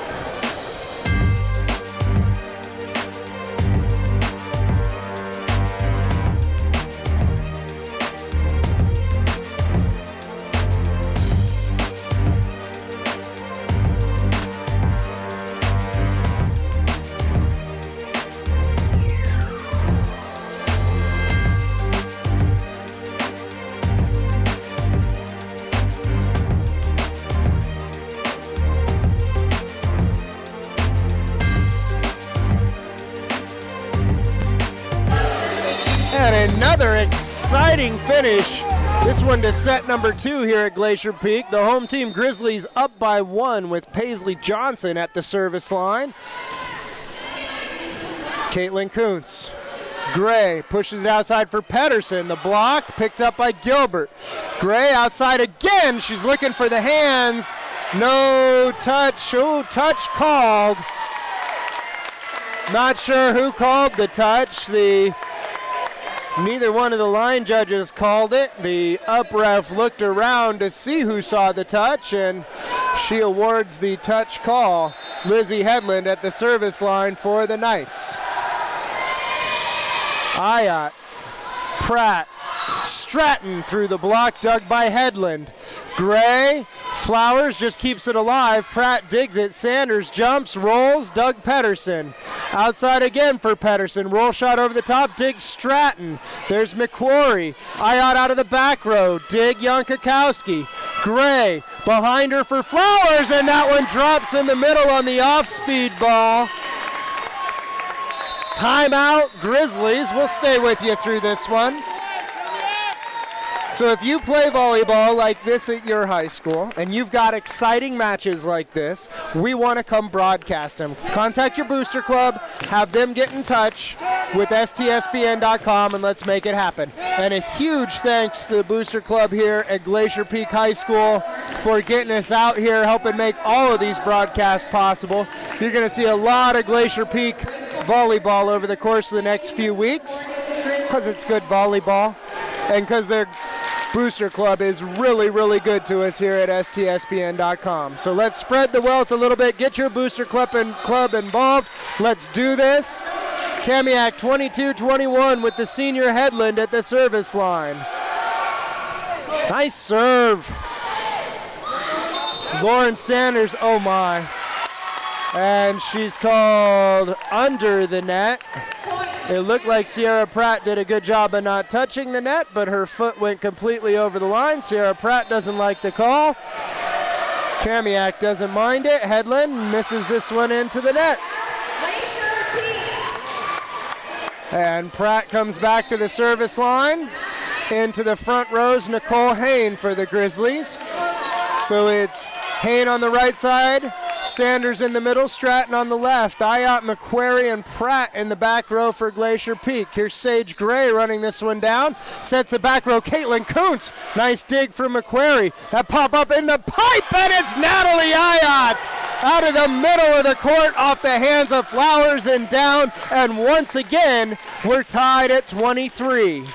Another exciting finish. This one to set number 2 here at Glacier Peak. The home team Grizzlies up by 1 with Paisley Johnson at the service line. Caitlin Kuntz Gray pushes it outside for Pedersen. The block picked up by Gilbert. Gray outside again. She's looking for the hands. No touch. Oh, touch called. Not sure who called the touch. Neither one of the line judges called it. The up ref looked around to see who saw the touch, and she awards the touch call. Lizzie Headland at the service line for the Knights. Ayat, Pratt, Stratton through the block, dug by Headland. Gray, Flowers just keeps it alive. Pratt digs it. Sanders jumps, rolls, Doug Pedersen. Outside again for Pedersen. Roll shot over the top, digs Stratton. There's McQuarrie. Ayat out of the back row. Dig Jankakowski. Gray behind her for Flowers, and that one drops in the middle on the off-speed ball. Timeout, Grizzlies. We'll stay with you through this one. So if you play volleyball like this at your high school and you've got exciting matches like this, we want to come broadcast them. Contact your booster club, have them get in touch with STSPN.com, and let's make it happen. And a huge thanks to the booster club here at Glacier Peak High School for getting us out here, helping make all of these broadcasts possible. You're going to see a lot of Glacier Peak volleyball over the course of the next few weeks because it's good volleyball and because their booster club is really, really good to us here at STSPN.com. So let's spread the wealth a little bit. Get your booster club involved. Let's do this. Kamiak 22-21 with the senior Headland at the service line. Nice serve. Lauren Sanders, oh my. And she's called under the net. It looked like Sierra Pratt did a good job of not touching the net, but her foot went completely over the line. Sierra Pratt doesn't like the call. Kamiak doesn't mind it. Headland misses this one into the net. And Pratt comes back to the service line. Into the front rows, Nicole Hain for the Grizzlies. So it's Hain on the right side, Sanders in the middle, Stratton on the left. Ayat, McQuarrie, and Pratt in the back row for Glacier Peak. Here's Sage Gray running this one down. Sets the back row, Caitlin Kuntz. Nice dig from McQuarrie. That pop up in the pipe, and it's Natalie Ayat out of the middle of the court off the hands of Flowers and down. And once again, we're tied at 23.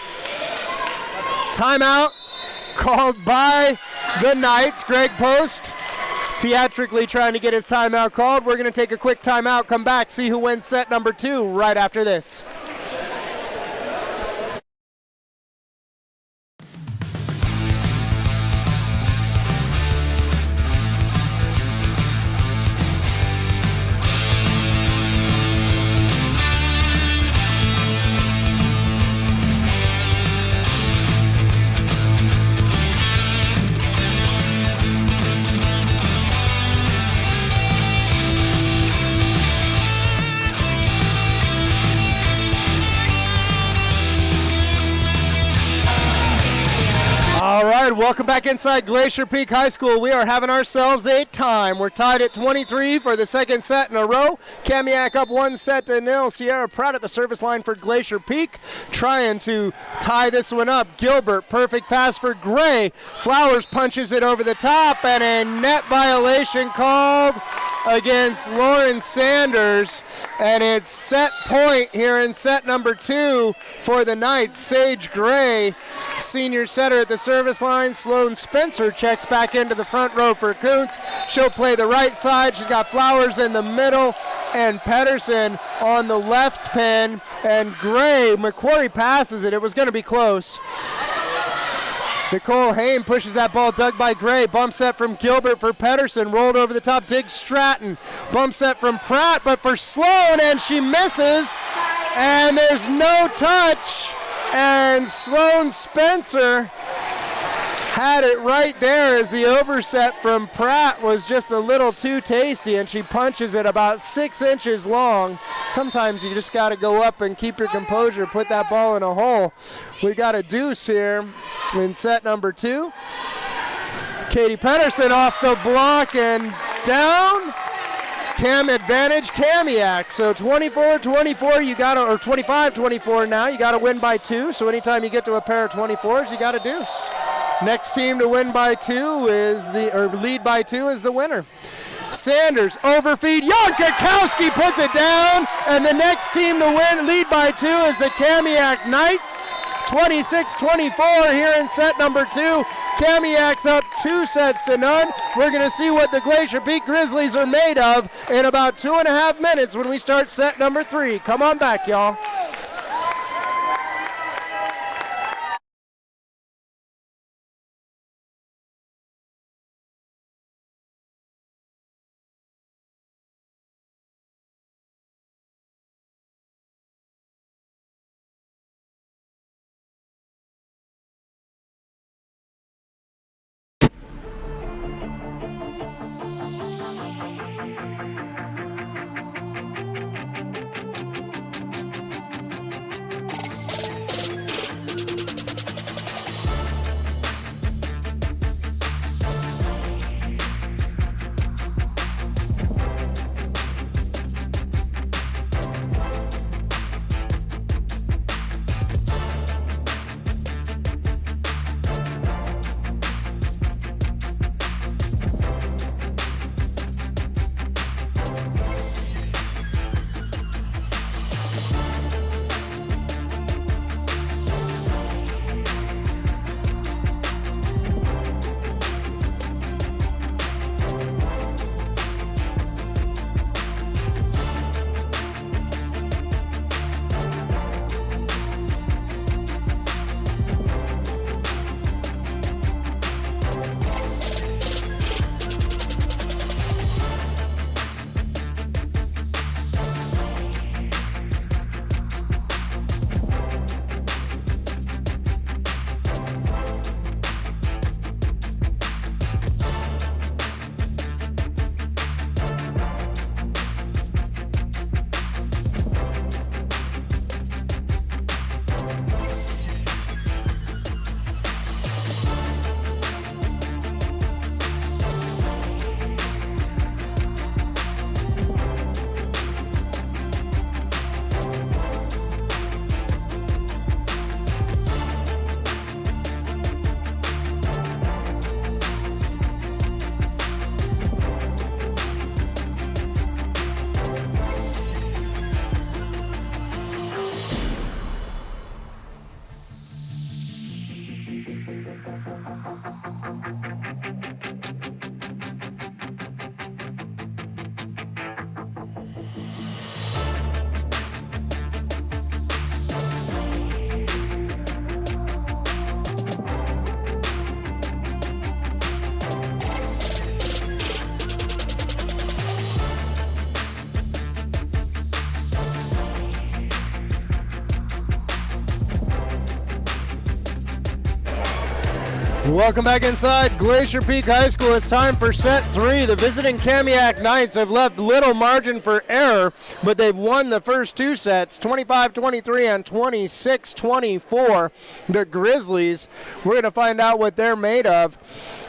Timeout called by the Knights. Greg Post theatrically trying to get his timeout called. We're going to take a quick timeout, come back, see who wins set number 2 right after this. All right, welcome back inside Glacier Peak High School. We are having ourselves a time. We're tied at 23 for the second set in a row. Kamiak up 1-0. Sierra Pratt at the service line for Glacier Peak, trying to tie this one up. Gilbert, perfect pass for Gray. Flowers punches it over the top, and a net violation called against Lauren Sanders. And it's set point here in set number 2 for the Knights. Sage Gray, senior setter at the service line. Sloan Spencer checks back into the front row for Kuntz. She'll play the right side. She's got Flowers in the middle and Pedersen on the left pin. And Gray, McQuarrie passes it. It was going to be close. Nicole Hain pushes that ball, dug by Gray. Bump set from Gilbert for Pedersen. Rolled over the top, digs Stratton. Bump set from Pratt, but for Sloan, and she misses. And there's no touch. And Sloan Spencer had it right there as the overset from Pratt was just a little too tasty, and she punches it about 6 inches long. Sometimes you just got to go up and keep your composure, put that ball in a hole. We got a deuce here in set number 2. Katie Pedersen off the block and down. Cam advantage, Kamiak. So 24-24, you got to, or 25-24 now, you got to win by 2. So anytime you get to a pair of 24s, you got to deuce. Next team to win by 2 is lead by 2 is the winner. Sanders overfeed, Jankakowski puts it down, and the next team to lead by 2 is the Kamiak Knights. 26-24 here in set number 2. Kamiak's up 2-0. We're going to see what the Glacier Peak Grizzlies are made of in about 2.5 minutes when we start set number 3. Come on back, y'all. Welcome back inside Glacier Peak High School. It's time for set 3. The visiting Kamiak Knights have left little margin for error, but they've won the first 2 sets, 25-23 and 26-24. The Grizzlies, we're going to find out what they're made of.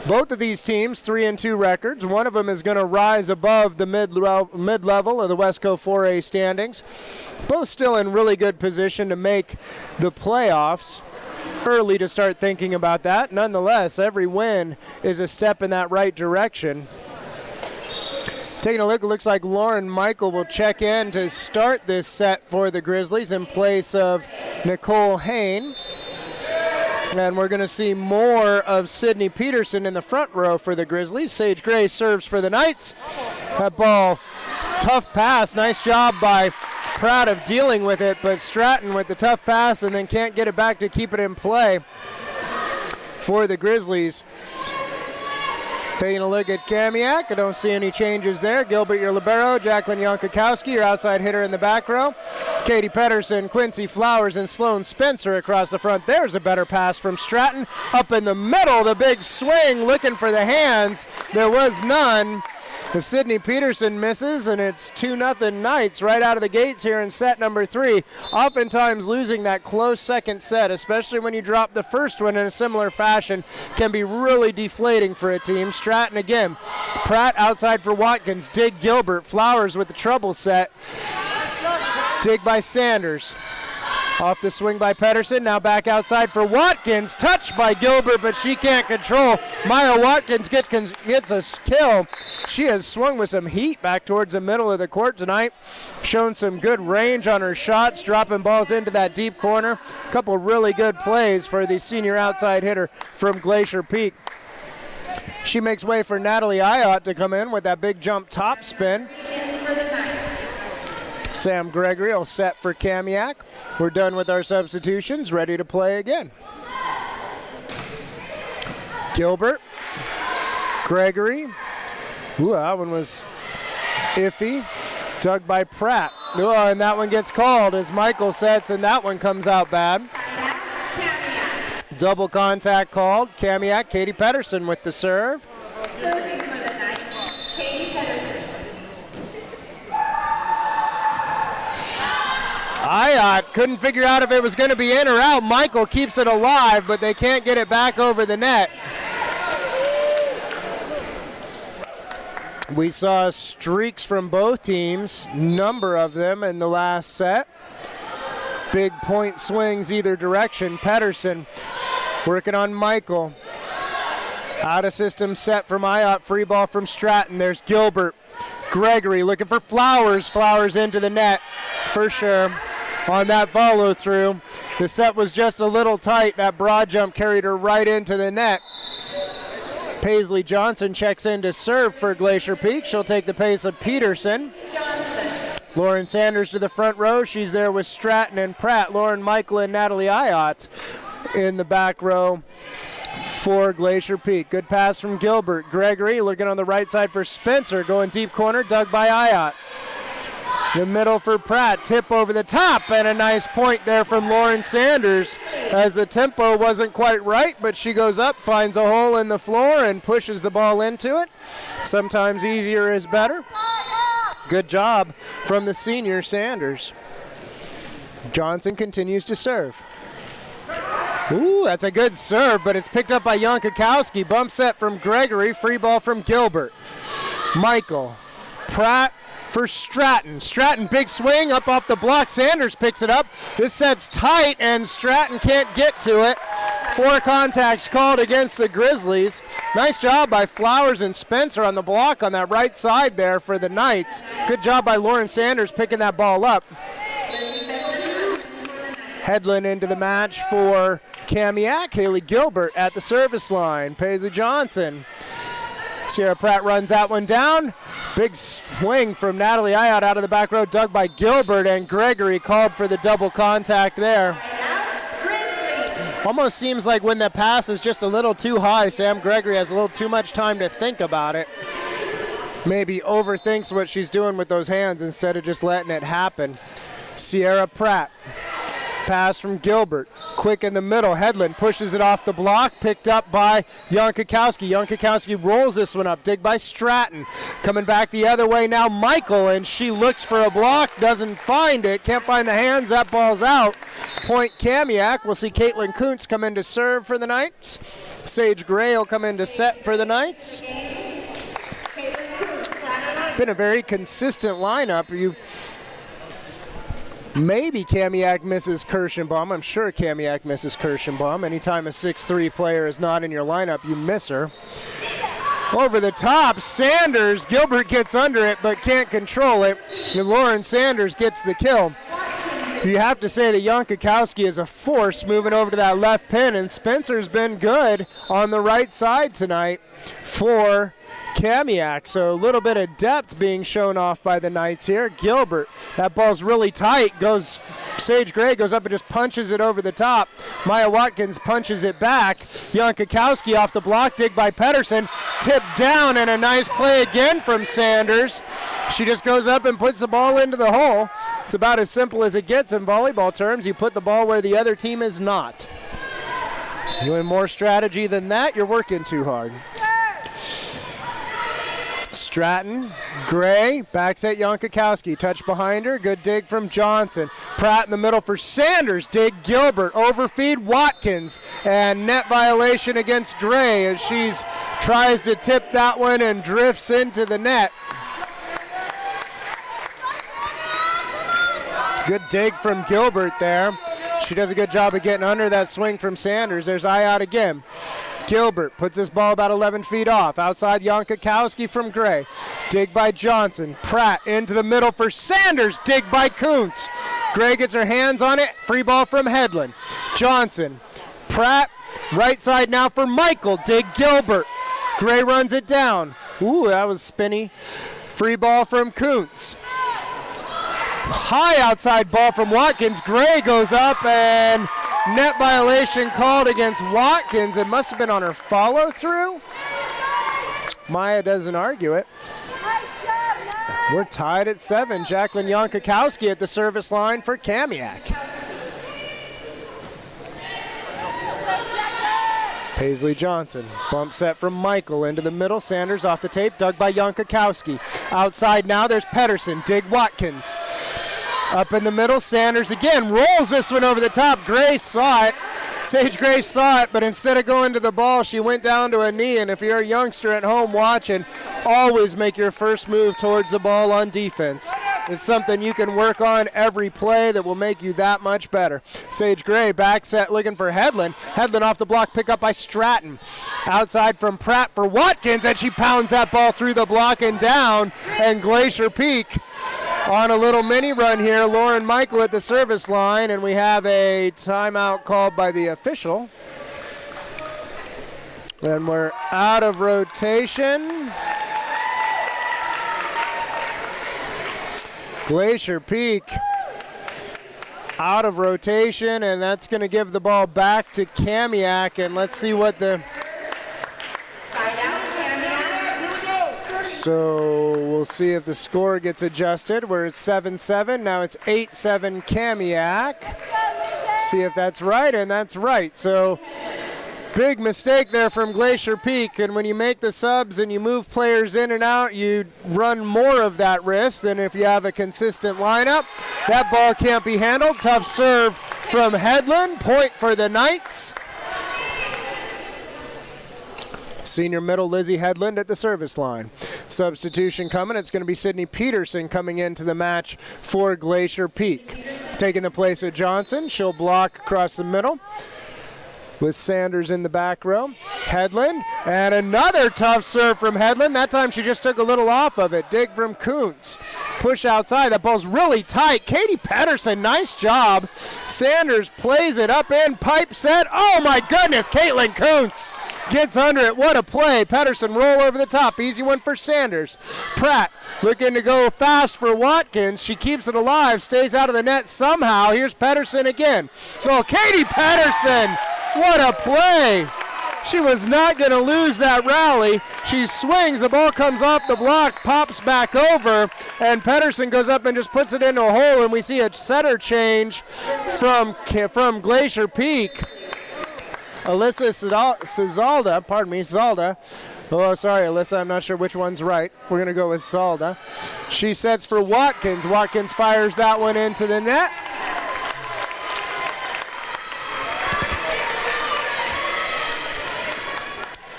Both of these teams, 3-2 records. One of them is going to rise above the mid-level of the Westco 4A standings. Both still in really good position to make the playoffs. Early to start thinking about that. Nonetheless, every win is a step in that right direction. Taking a look, it looks like Lauren Michael will check in to start this set for the Grizzlies in place of Nicole Hain. And we're going to see more of Sydney Peterson in the front row for the Grizzlies. Sage Gray serves for the Knights. That ball, tough pass. Nice job by Proud of dealing with it, but Stratton with the tough pass and then can't get it back to keep it in play for the Grizzlies. Taking a look at Kamiak, I don't see any changes there. Gilbert, your libero. Jacqueline Jankakowski, your outside hitter in the back row. Katie Pedersen, Quincy Flowers, and Sloan Spencer across the front. There's a better pass from Stratton. Up in the middle, the big swing, looking for the hands. There was none. The Sydney Peterson misses, and it's 2-0 Knights right out of the gates here in set number 3. Oftentimes losing that close second set, especially when you drop the first one in a similar fashion, can be really deflating for a team. Stratton again. Pratt outside for Watkins. Dig Gilbert. Flowers with the trouble set. Dig by Sanders. Off the swing by Pedersen, now back outside for Watkins. Touched by Gilbert, but she can't control. Maya Watkins gets a kill. She has swung with some heat back towards the middle of the court tonight. Shown some good range on her shots, dropping balls into that deep corner. A couple really good plays for the senior outside hitter from Glacier Peak. She makes way for Natalie Ayotte to come in with that big jump top spin. Sam Gregory will set for Kamiak. We're done with our substitutions, ready to play again. Gilbert, Gregory. Ooh, that one was iffy. Dug by Pratt. Ooh, and that one gets called as Michael sets, and that one comes out bad. Double contact called. Kamiak, Katie Pedersen with the serve. Serving for the Knights, Katie Pedersen. Ayotte couldn't figure out if it was going to be in or out. Michael keeps it alive, but they can't get it back over the net. We saw streaks from both teams, number of them in the last set. Big point swings either direction. Pedersen working on Michael. Out of system set from Ayotte, free ball from Stratton. There's Gilbert. Gregory looking for Flowers. Flowers into the net for sure on that follow through. The set was just a little tight. That broad jump carried her right into the net. Paisley Johnson checks in to serve for Glacier Peak. She'll take the pace of Peterson. Lauren Sanders to the front row. She's there with Stratton and Pratt. Lauren Michael and Natalie Ayotte in the back row for Glacier Peak. Good pass from Gilbert. Gregory looking on the right side for Spencer. Going deep corner, dug by Ayotte. The middle for Pratt, tip over the top, and a nice point there from Lauren Sanders as the tempo wasn't quite right, but she goes up, finds a hole in the floor, and pushes the ball into it. Sometimes easier is better. Good job from the senior Sanders. Johnson continues to serve. Ooh, that's a good serve, but it's picked up by Jankowski. Bump set from Gregory, free ball from Gilbert. Michael, Pratt for Stratton. Stratton, big swing up off the block. Sanders picks it up. This set's tight, and Stratton can't get to it. 4 contacts called against the Grizzlies. Nice job by Flowers and Spencer on the block on that right side there for the Knights. Good job by Lauren Sanders picking that ball up. Headland into the match for Kamiak. Haley Gilbert at the service line. Paisley Johnson. Sierra Pratt runs that one down. Big swing from Natalie Ayotte out of the back row, dug by Gilbert, and Gregory called for the double contact there. Almost seems like when the pass is just a little too high, Sam Gregory has a little too much time to think about it. Maybe overthinks what she's doing with those hands instead of just letting it happen. Sierra Pratt. Pass from Gilbert. Quick in the middle. Headland pushes it off the block. Picked up by Jankowski. Jankowski rolls this one up. Dig by Stratton. Coming back the other way now, Michael, and she looks for a block. Doesn't find it. Can't find the hands. That ball's out. Point Kamiak. We'll see Caitlin Kuntz come in to serve for the Knights. Sage Gray will come in to set for the Knights. It's been a very consistent lineup. Maybe Kamiak misses Kirschenbaum. I'm sure Kamiak misses Kirschenbaum. Anytime a 6'3 player is not in your lineup, you miss her. Over the top, Sanders. Gilbert gets under it but can't control it. And Lauren Sanders gets the kill. You have to say that Jankowski is a force moving over to that left pin, and Spencer's been good on the right side tonight for Kamiak. So a little bit of depth being shown off by the Knights here. Gilbert, that ball's really tight. Sage Gray goes up and just punches it over the top. Maya Watkins punches it back. Jankowski off the block, dig by Pedersen. Tipped down, and a nice play again from Sanders. She just goes up and puts the ball into the hole. It's about as simple as it gets in volleyball terms. You put the ball where the other team is not. Doing more strategy than that, you're working too hard. Stratton, Gray, backs at Yankakowski. Touch behind her, good dig from Johnson. Pratt in the middle for Sanders, dig Gilbert. Overfeed Watkins, and net violation against Gray as she tries to tip that one and drifts into the net. Good dig from Gilbert there. She does a good job of getting under that swing from Sanders. There's eye out again. Gilbert puts this ball about 11 feet off. Outside Yankakowski from Gray. Dig by Johnson. Pratt into the middle for Sanders. Dig by Kuntz. Gray gets her hands on it. Free ball from Hedlund. Johnson. Pratt. Right side now for Michael. Dig Gilbert. Gray runs it down. Ooh, that was spinny. Free ball from Kuntz. High outside ball from Watkins. Gray goes up and net violation called against Watkins. It must have been on her follow through. Maya doesn't argue it. We're tied at 7. Jacqueline Yankakowski at the service line for Kamiak. Paisley Johnson, bump set from Michael into the middle. Sanders off the tape, dug by Yankakowski. Outside now, there's Pedersen, dig Watkins. Up in the middle, Sanders again, rolls this one over the top. Gray saw it, Sage Gray saw it, but instead of going to the ball, she went down to a knee, and if you're a youngster at home watching, always make your first move towards the ball on defense. It's something you can work on every play that will make you that much better. Sage Gray back set looking for Hedlund. Hedlund off the block, pick up by Stratton. Outside from Pratt for Watkins, and she pounds that ball through the block and down, and Glacier Peak on a little mini run here. Lauren Michael at the service line, and we have a timeout called by the official. And we're out of rotation. Glacier Peak out of rotation, and that's going to give the ball back to Kamiak, and let's see what the... Side out, Kamiak. So we'll see if the score gets adjusted. We're at 7-7. Now it's 8-7 Kamiak. See if that's right, and that's right. So big mistake there from Glacier Peak, and when you make the subs and you move players in and out, you run more of that risk than if you have a consistent lineup. That ball can't be handled. Tough serve from Hedlund. Point for the Knights. Senior middle Lizzie Hedlund at the service line. Substitution coming. It's going to be Sydney Peterson coming into the match for Glacier Peak. Taking the place of Johnson. She'll block across the middle with Sanders in the back row. Hedlund, and another tough serve from Hedlund. That time she just took a little off of it. Dig from Kuntz. Push outside. That ball's really tight. Katie Pedersen, nice job. Sanders plays it up in, pipe set. Oh my goodness, Caitlin Kuntz gets under it. What a play. Pedersen roll over the top. Easy one for Sanders. Pratt looking to go fast for Watkins. She keeps it alive, stays out of the net somehow. Here's Pedersen again. Oh, Katie Pedersen. What a play. She was not going to lose that rally. She swings, the ball comes off the block, pops back over, and Pedersen goes up and just puts it into a hole, and we see a setter change from Glacier Peak. Alyssa Zalda. Oh, sorry, Alyssa, I'm not sure which one's right. We're going to go with Zalda. She sets for Watkins. Watkins fires that one into the net.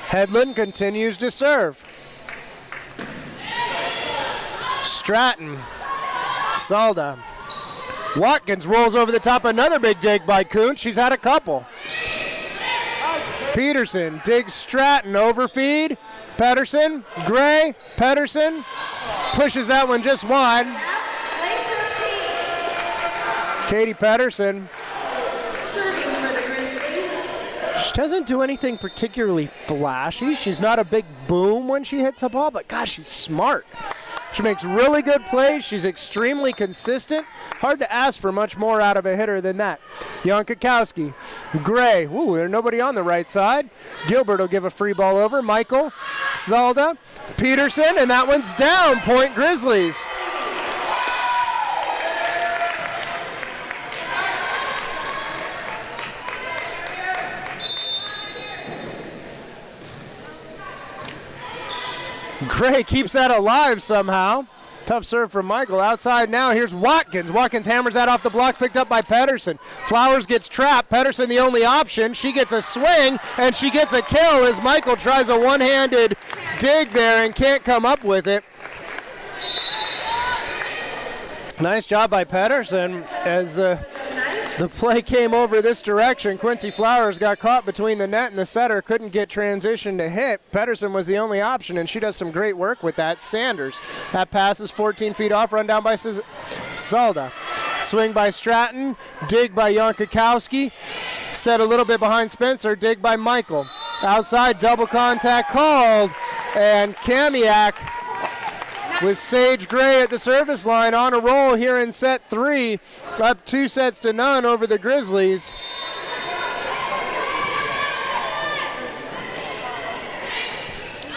Hedlund continues to serve. Stratton. Salda. Watkins rolls over the top. Another big dig by Kuntz. She's had a couple. Peterson digs Stratton. Overfeed. Pedersen. Gray. Pedersen. Pushes that one just wide. Katie Pedersen. Serving for the Grizzlies. She doesn't do anything particularly flashy. She's not a big boom when she hits a ball, but gosh, she's smart. She makes really good plays. She's extremely consistent. Hard to ask for much more out of a hitter than that. Yankakowski. Gray. Ooh, there's nobody on the right side. Gilbert will give a free ball over. Michael. Zalda. Peterson, and that one's down. Point Grizzlies. Gray keeps that alive somehow. Tough serve from Michael. Outside now, here's Watkins. Watkins hammers that off the block, picked up by Pedersen. Flowers gets trapped. Pedersen the only option. She gets a swing, and she gets a kill as Michael tries a one-handed dig there and can't come up with it. Nice job by Pedersen as the play came over this direction. Quincy Flowers got caught between the net and the setter, couldn't get transition to hit. Pedersen was the only option, and she does some great work with that. Sanders, that pass is 14 feet off, run down by Salda. Swing by Stratton, dig by Jankowski, set a little bit behind Spencer, dig by Michael. Outside, double contact called, and Kamiak with Sage Gray at the service line on a roll here in set 3, up 2-0 over the Grizzlies.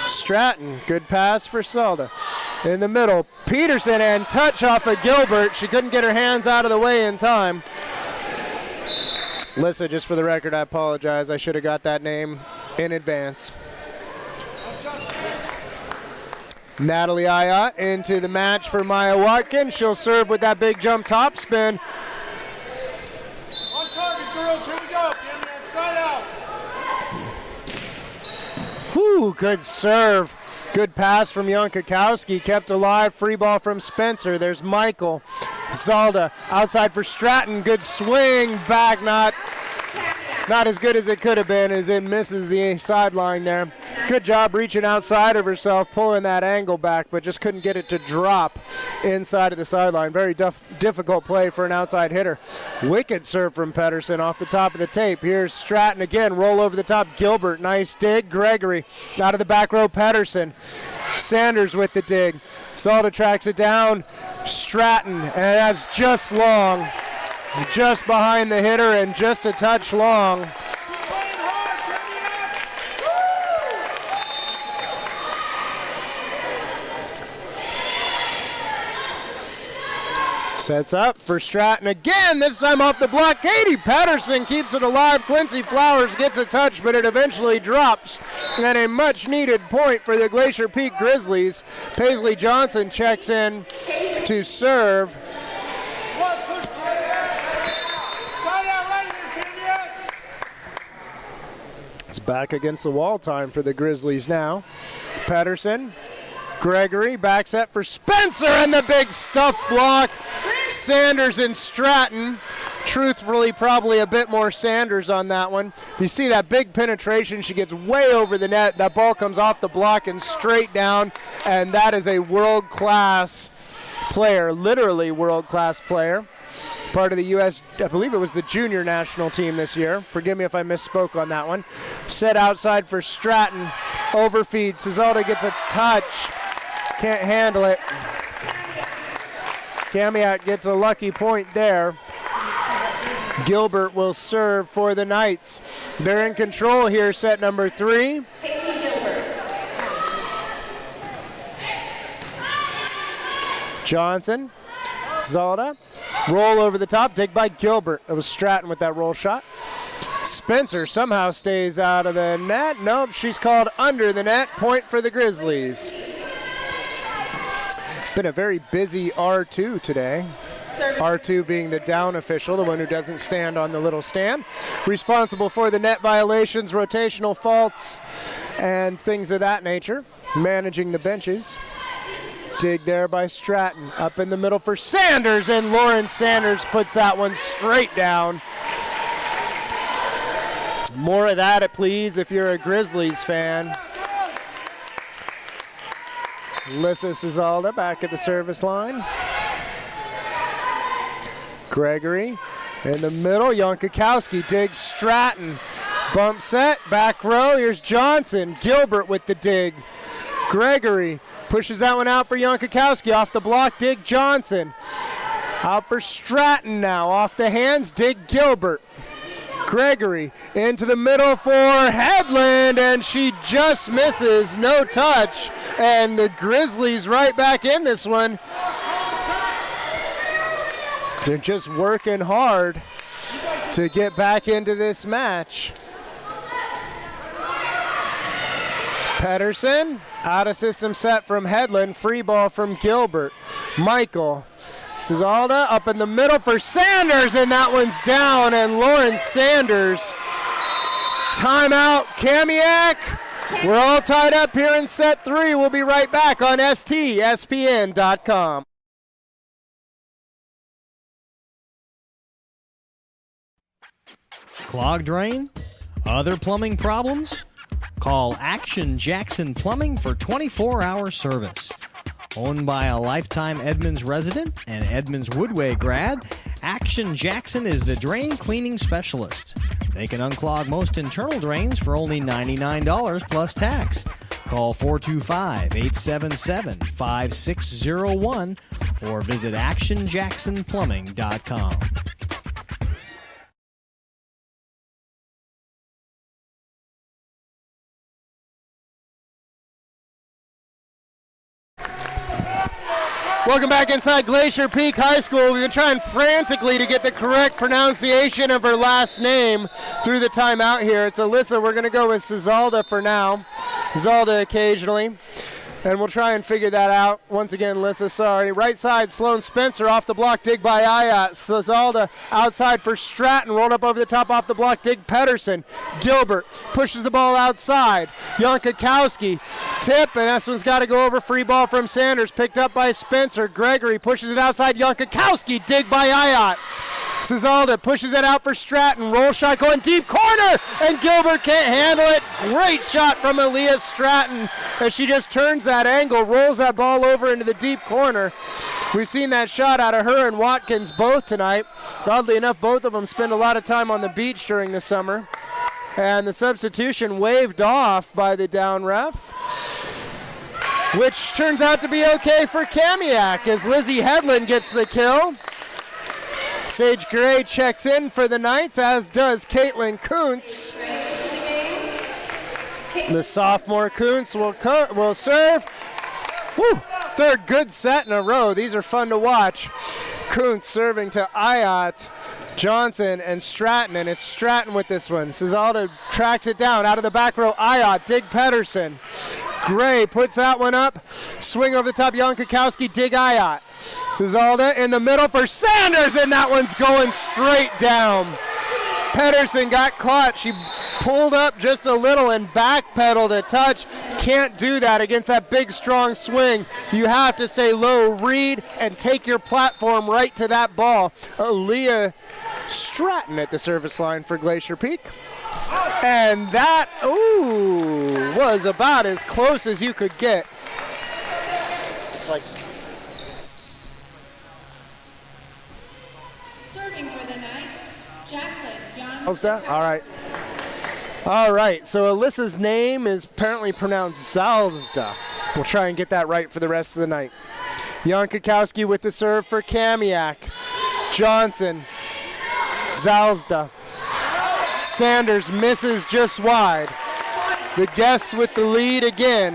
Stratton, good pass for Salda. In the middle, Peterson, and touch off of Gilbert. She couldn't get her hands out of the way in time. Lissa, just for the record, I apologize. I should have got that name in advance. Natalie Ayotte into the match for Maya Watkins. She'll serve with that big jump top spin. On target, girls. Here we go. Side out. Whew, good serve. Good pass from Jankowski. Kept alive. Free ball from Spencer. There's Michael. Salda outside for Stratton. Good swing. Back, not as good as it could have been as it misses the sideline there. Good job reaching outside of herself, pulling that angle back, but just couldn't get it to drop inside of the sideline. Very difficult play for an outside hitter. Wicked serve from Pedersen off the top of the tape. Here's Stratton again, roll over the top. Gilbert, nice dig. Gregory out of the back row. Pedersen. Sanders with the dig. Salda tracks it down. Stratton, and that's just long. Just behind the hitter and just a touch long. Sets up for Stratton again, this time off the block. Katie Pedersen keeps it alive. Quincy Flowers gets a touch, but it eventually drops. And a much needed point for the Glacier Peak Grizzlies. Paisley Johnson checks in to serve. It's back against the wall time for the Grizzlies now. Pedersen, Gregory, back set for Spencer, and the big stuff block. Sanders and Stratton. Truthfully, probably a bit more Sanders on that one. You see that big penetration. She gets way over the net. That ball comes off the block and straight down, and that is a world-class player, literally world-class player. Part of the U.S., I believe it was the junior national team this year. Forgive me if I misspoke on that one. Set outside for Stratton. Overfeed. Cizalda gets a touch. Can't handle it. Kamiak gets a lucky point there. Gilbert will serve for the Knights. They're in control here, set number 3. Johnson. Zalda. Roll over the top, dig by Gilbert. It was Stratton with that roll shot. Spencer somehow stays out of the net. Nope, she's called under the net. Point for the Grizzlies. Been a very busy R2 today. R2 being the down official, the one who doesn't stand on the little stand. Responsible for the net violations, rotational faults, and things of that nature. Managing the benches. Dig there by Stratton. Up in the middle for Sanders, and Lauren Sanders puts that one straight down. More of that, please, if you're a Grizzlies fan. Lissa Cizalda back at the service line. Gregory in the middle. Jankowski digs Stratton. Bump set, back row. Here's Johnson. Gilbert with the dig. Gregory pushes that one out for Jankowski. Off the block, dig Johnson. Out for Stratton now. Off the hands, dig Gilbert. Gregory into the middle for Headland, and she just misses. No touch. And the Grizzlies right back in this one. They're just working hard to get back into this match. Pedersen, out of system set from Headland, free ball from Gilbert. Michael, Cizalda up in the middle for Sanders, and that one's down, and Lauren Sanders. Timeout, Kamiak. We're all tied up here in set 3. We'll be right back on STSPN.com. Clogged drain? Other plumbing problems? Call Action Jackson Plumbing for 24-hour service. Owned by a lifetime Edmonds resident and Edmonds Woodway grad, Action Jackson is the drain cleaning specialist. They can unclog most internal drains for only $99 plus tax. Call 425-877-5601 or visit actionjacksonplumbing.com. Welcome back inside Glacier Peak High School. We've been trying frantically to get the correct pronunciation of her last name through the timeout here. It's Alyssa. We're going to go with Cizalda for now. Cizalda occasionally. And we'll try and figure that out. Once again, Alyssa, sorry. Right side, Sloan Spencer off the block, dig by Ayat. Cizalda outside for Stratton, rolled up over the top off the block, dig Pedersen. Gilbert pushes the ball outside. Jankakowski, tip, and this one's got to go over. Free ball from Sanders, picked up by Spencer. Gregory pushes it outside. Jankakowski, dig by Ayat. Cizalda pushes it out for Stratton. Roll shot going deep corner, and Gilbert can't handle it. Great shot from Aaliyah Stratton as she just turns that angle, rolls that ball over into the deep corner. We've seen that shot out of her and Watkins both tonight. Oddly enough, both of them spend a lot of time on the beach during the summer. And the substitution waved off by the down ref, which turns out to be okay for Kamiak as Lizzie Headland gets the kill. Sage Gray checks in for the Knights, as does Caitlin Kuntz. The sophomore Kuntz will serve. Woo! Third good set in a row. These are fun to watch. Kuntz serving to Ayat, Johnson, and Stratton, and it's Stratton with this one. Cizalda tracks it down out of the back row. Ayat, dig Pedersen. Gray puts that one up. Swing over the top, Jankakowski, dig Ayat. Cizalda in the middle for Sanders, and that one's going straight down. Pedersen got caught. She pulled up just a little and backpedaled a touch. Can't do that against that big, strong swing. You have to stay low, read, and take your platform right to that ball. Aaliyah Stratton at the service line for Glacier Peak. And that, was about as close as you could get. It's like... Serving for the Knights, Jacqueline Young. All right, so Alyssa's name is apparently pronounced Zalzda. We'll try and get that right for the rest of the night. Jankakowski with the serve for Kamiak. Johnson, Zalzda. Sanders misses just wide. The guests with the lead again.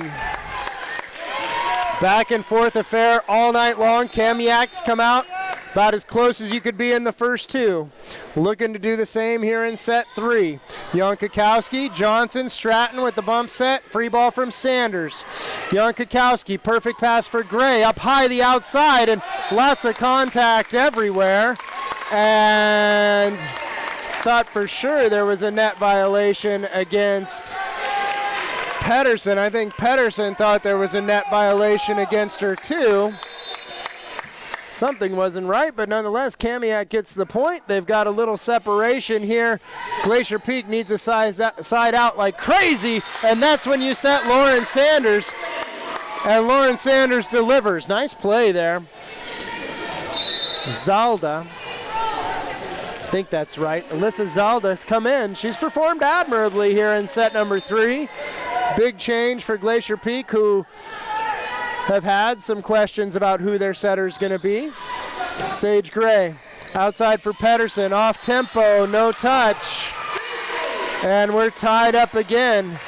Back and forth affair all night long. Kamiak's come out about as close as you could be in the first two. Looking to do the same here in set 3. Jankakowski, Johnson, Stratton with the bump set. Free ball from Sanders. Jankakowski, perfect pass for Gray. Up high the outside, and lots of contact everywhere. And thought for sure there was a net violation against Pedersen. I think Pedersen thought there was a net violation against her too. Something wasn't right, but nonetheless, Kamiak gets the point. They've got a little separation here. Glacier Peak needs a side out like crazy, and that's when you set Lauren Sanders. And Lauren Sanders delivers. Nice play there. Zalda. I think that's right. Alyssa Zalda's come in. She's performed admirably here in set number 3. Big change for Glacier Peak, who have had some questions about who their setter is going to be. Sage Gray outside for Pedersen, off tempo, no touch, and we're tied up again.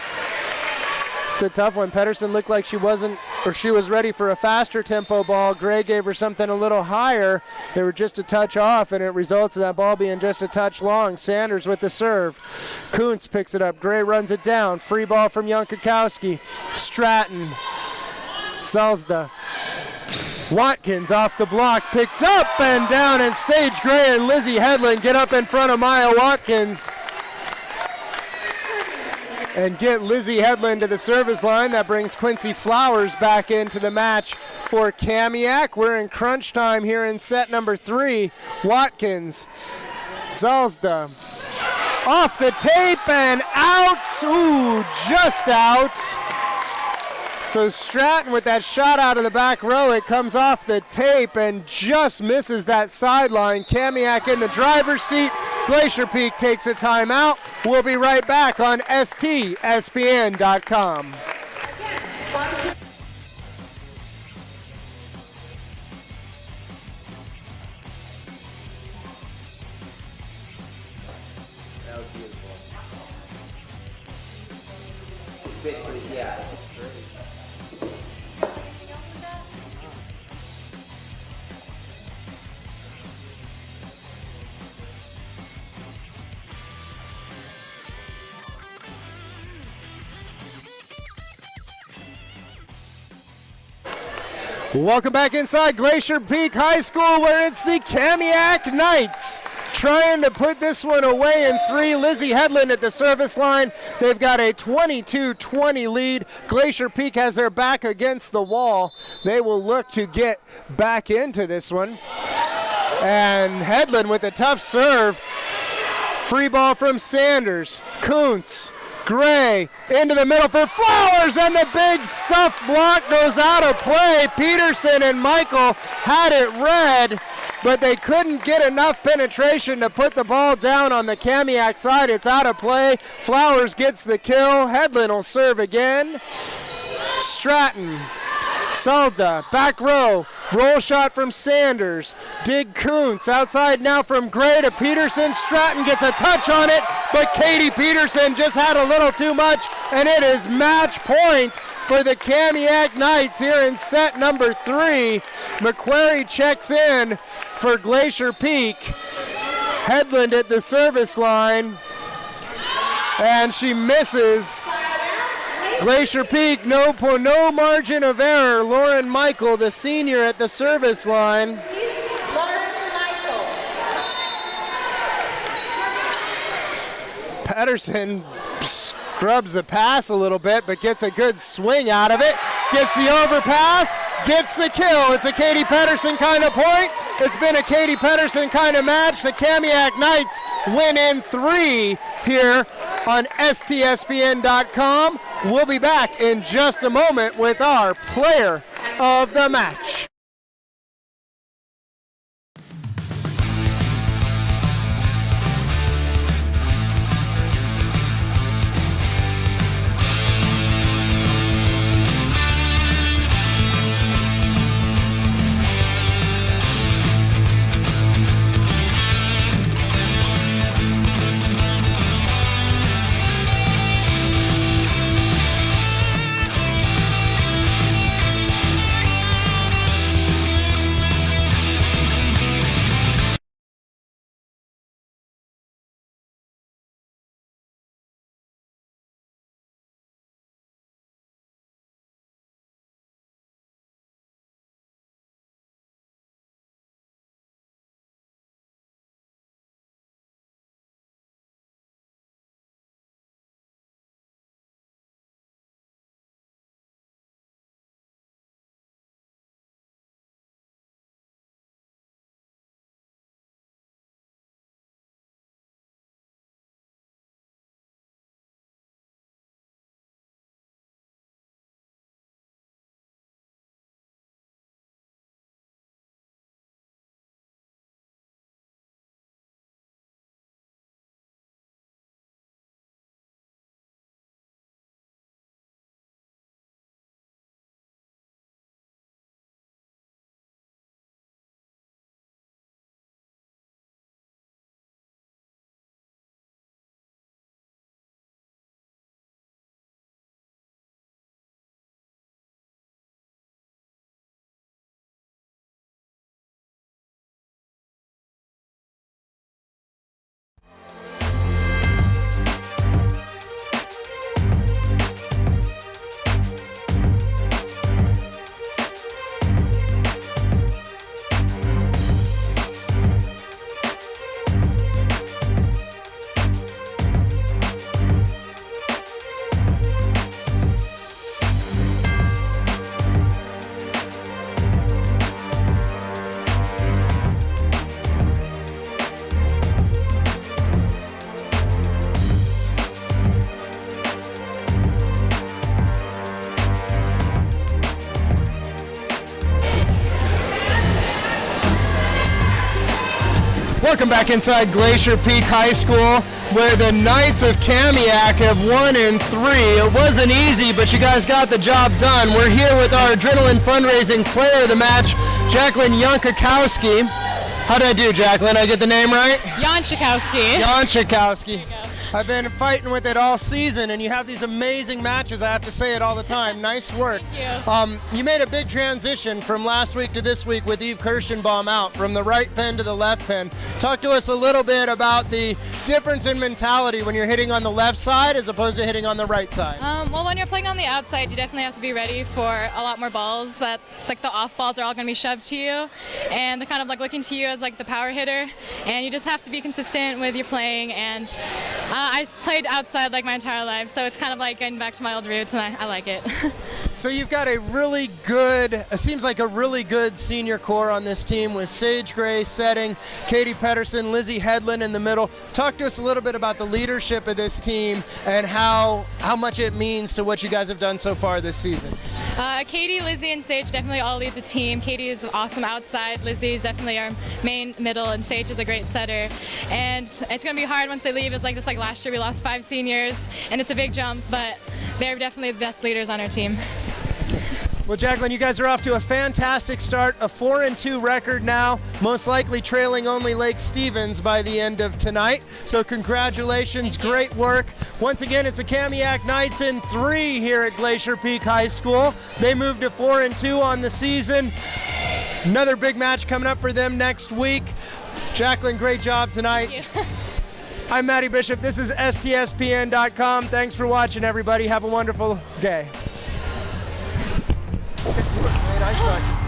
It's a tough one. Pedersen looked like she wasn't or she was ready for a faster tempo ball. Gray gave her something a little higher. They were just a touch off, and it results in that ball being just a touch long. Sanders with the serve. Kuntz picks it up. Gray runs it down. Free ball from Jankowski. Stratton. Salzda. Watkins off the block, picked up and down, and Sage Gray and Lizzie Headland get up in front of Maya Watkins and get Lizzie Headland to the service line. That brings Quincy Flowers back into the match for Kamiak. We're in crunch time here in set number 3. Watkins, Zalzda, off the tape and out. Ooh, just out. So Stratton with that shot out of the back row, it comes off the tape and just misses that sideline. Kamiak in the driver's seat. Glacier Peak takes a timeout. We'll be right back on STSPN.com. Welcome back inside Glacier Peak High School, where it's the Kamiak Knights trying to put this one away in 3. Lizzie Headland at the service line. They've got a 22-20 lead. Glacier Peak has their back against the wall. They will look to get back into this one. And Headland with a tough serve. Free ball from Sanders. Kuntz. Gray into the middle for Flowers, and the big stuff block goes out of play. Peterson and Michael had it read, but they couldn't get enough penetration to put the ball down on the Kamiak side. It's out of play. Flowers gets the kill. Headland will serve again. Stratton. Salda, back row, roll shot from Sanders. Dig Kuntz, outside now from Gray to Peterson. Stratton gets a touch on it, but Katie Peterson just had a little too much, and it is match point for the Kamiak Knights here in set number 3. McQuarrie checks in for Glacier Peak. Headland at the service line, and she misses. Glacier Peak, no margin of error. Lauren Michael, the senior, at the service line. Patterson scrubs the pass a little bit, but gets a good swing out of it. Gets the overpass, gets the kill. It's a Katie Pedersen kind of point. It's been a Katie Pedersen kind of match. The Kamiak Knights win in 3 here on STSPN.com. We'll be back in just a moment with our player of the match. Welcome back inside Glacier Peak High School, where the Knights of Kamiak have won in 3. It wasn't easy, but you guys got the job done. We're here with our adrenaline fundraising player of the match, Jacqueline Yankakowski. How did I do, Jacqueline? I get the name right? Yanchikowski. Yanchikowski. I've been fighting with it all season, and you have these amazing matches. I have to say it all the time. Nice work. Thank you. You made a big transition from last week to this week with Eve Kirschenbaum out, from the right pin to the left pin. Talk to us a little bit about the difference in mentality when you're hitting on the left side as opposed to hitting on the right side. Well, when you're playing on the outside, you definitely have to be ready for a lot more balls. That like the off balls are all going to be shoved to you, and they're kind of like looking to you as like the power hitter. And you just have to be consistent with your playing. And I played outside like my entire life, so it's kind of like getting back to my old roots, and I like it. So you've got a really good, it seems like a really good senior core on this team with Sage Gray setting, Katie Pedersen, Lizzie Headland in the middle. Talk to us a little bit about the leadership of this team and how much it means to what you guys have done so far this season. Katie, Lizzie, and Sage definitely all lead the team. Katie is awesome outside. Lizzie is definitely our main middle, and Sage is a great setter. And it's going to be hard once they leave. It's like this like last year we lost 5 seniors, and it's a big jump, but they're definitely the best leaders on our team. Well, Jacqueline, you guys are off to a fantastic start, a 4-2 record now, most likely trailing only Lake Stevens by the end of tonight. So congratulations, great work. Once again, it's the Kamiak Knights in 3 here at Glacier Peak High School. They moved to 4-2 on the season. Another big match coming up for them next week. Jacqueline, great job tonight. Thank you. I'm Matty Bishop. This is STSPN.com. Thanks for watching, everybody. Have a wonderful day. I suck.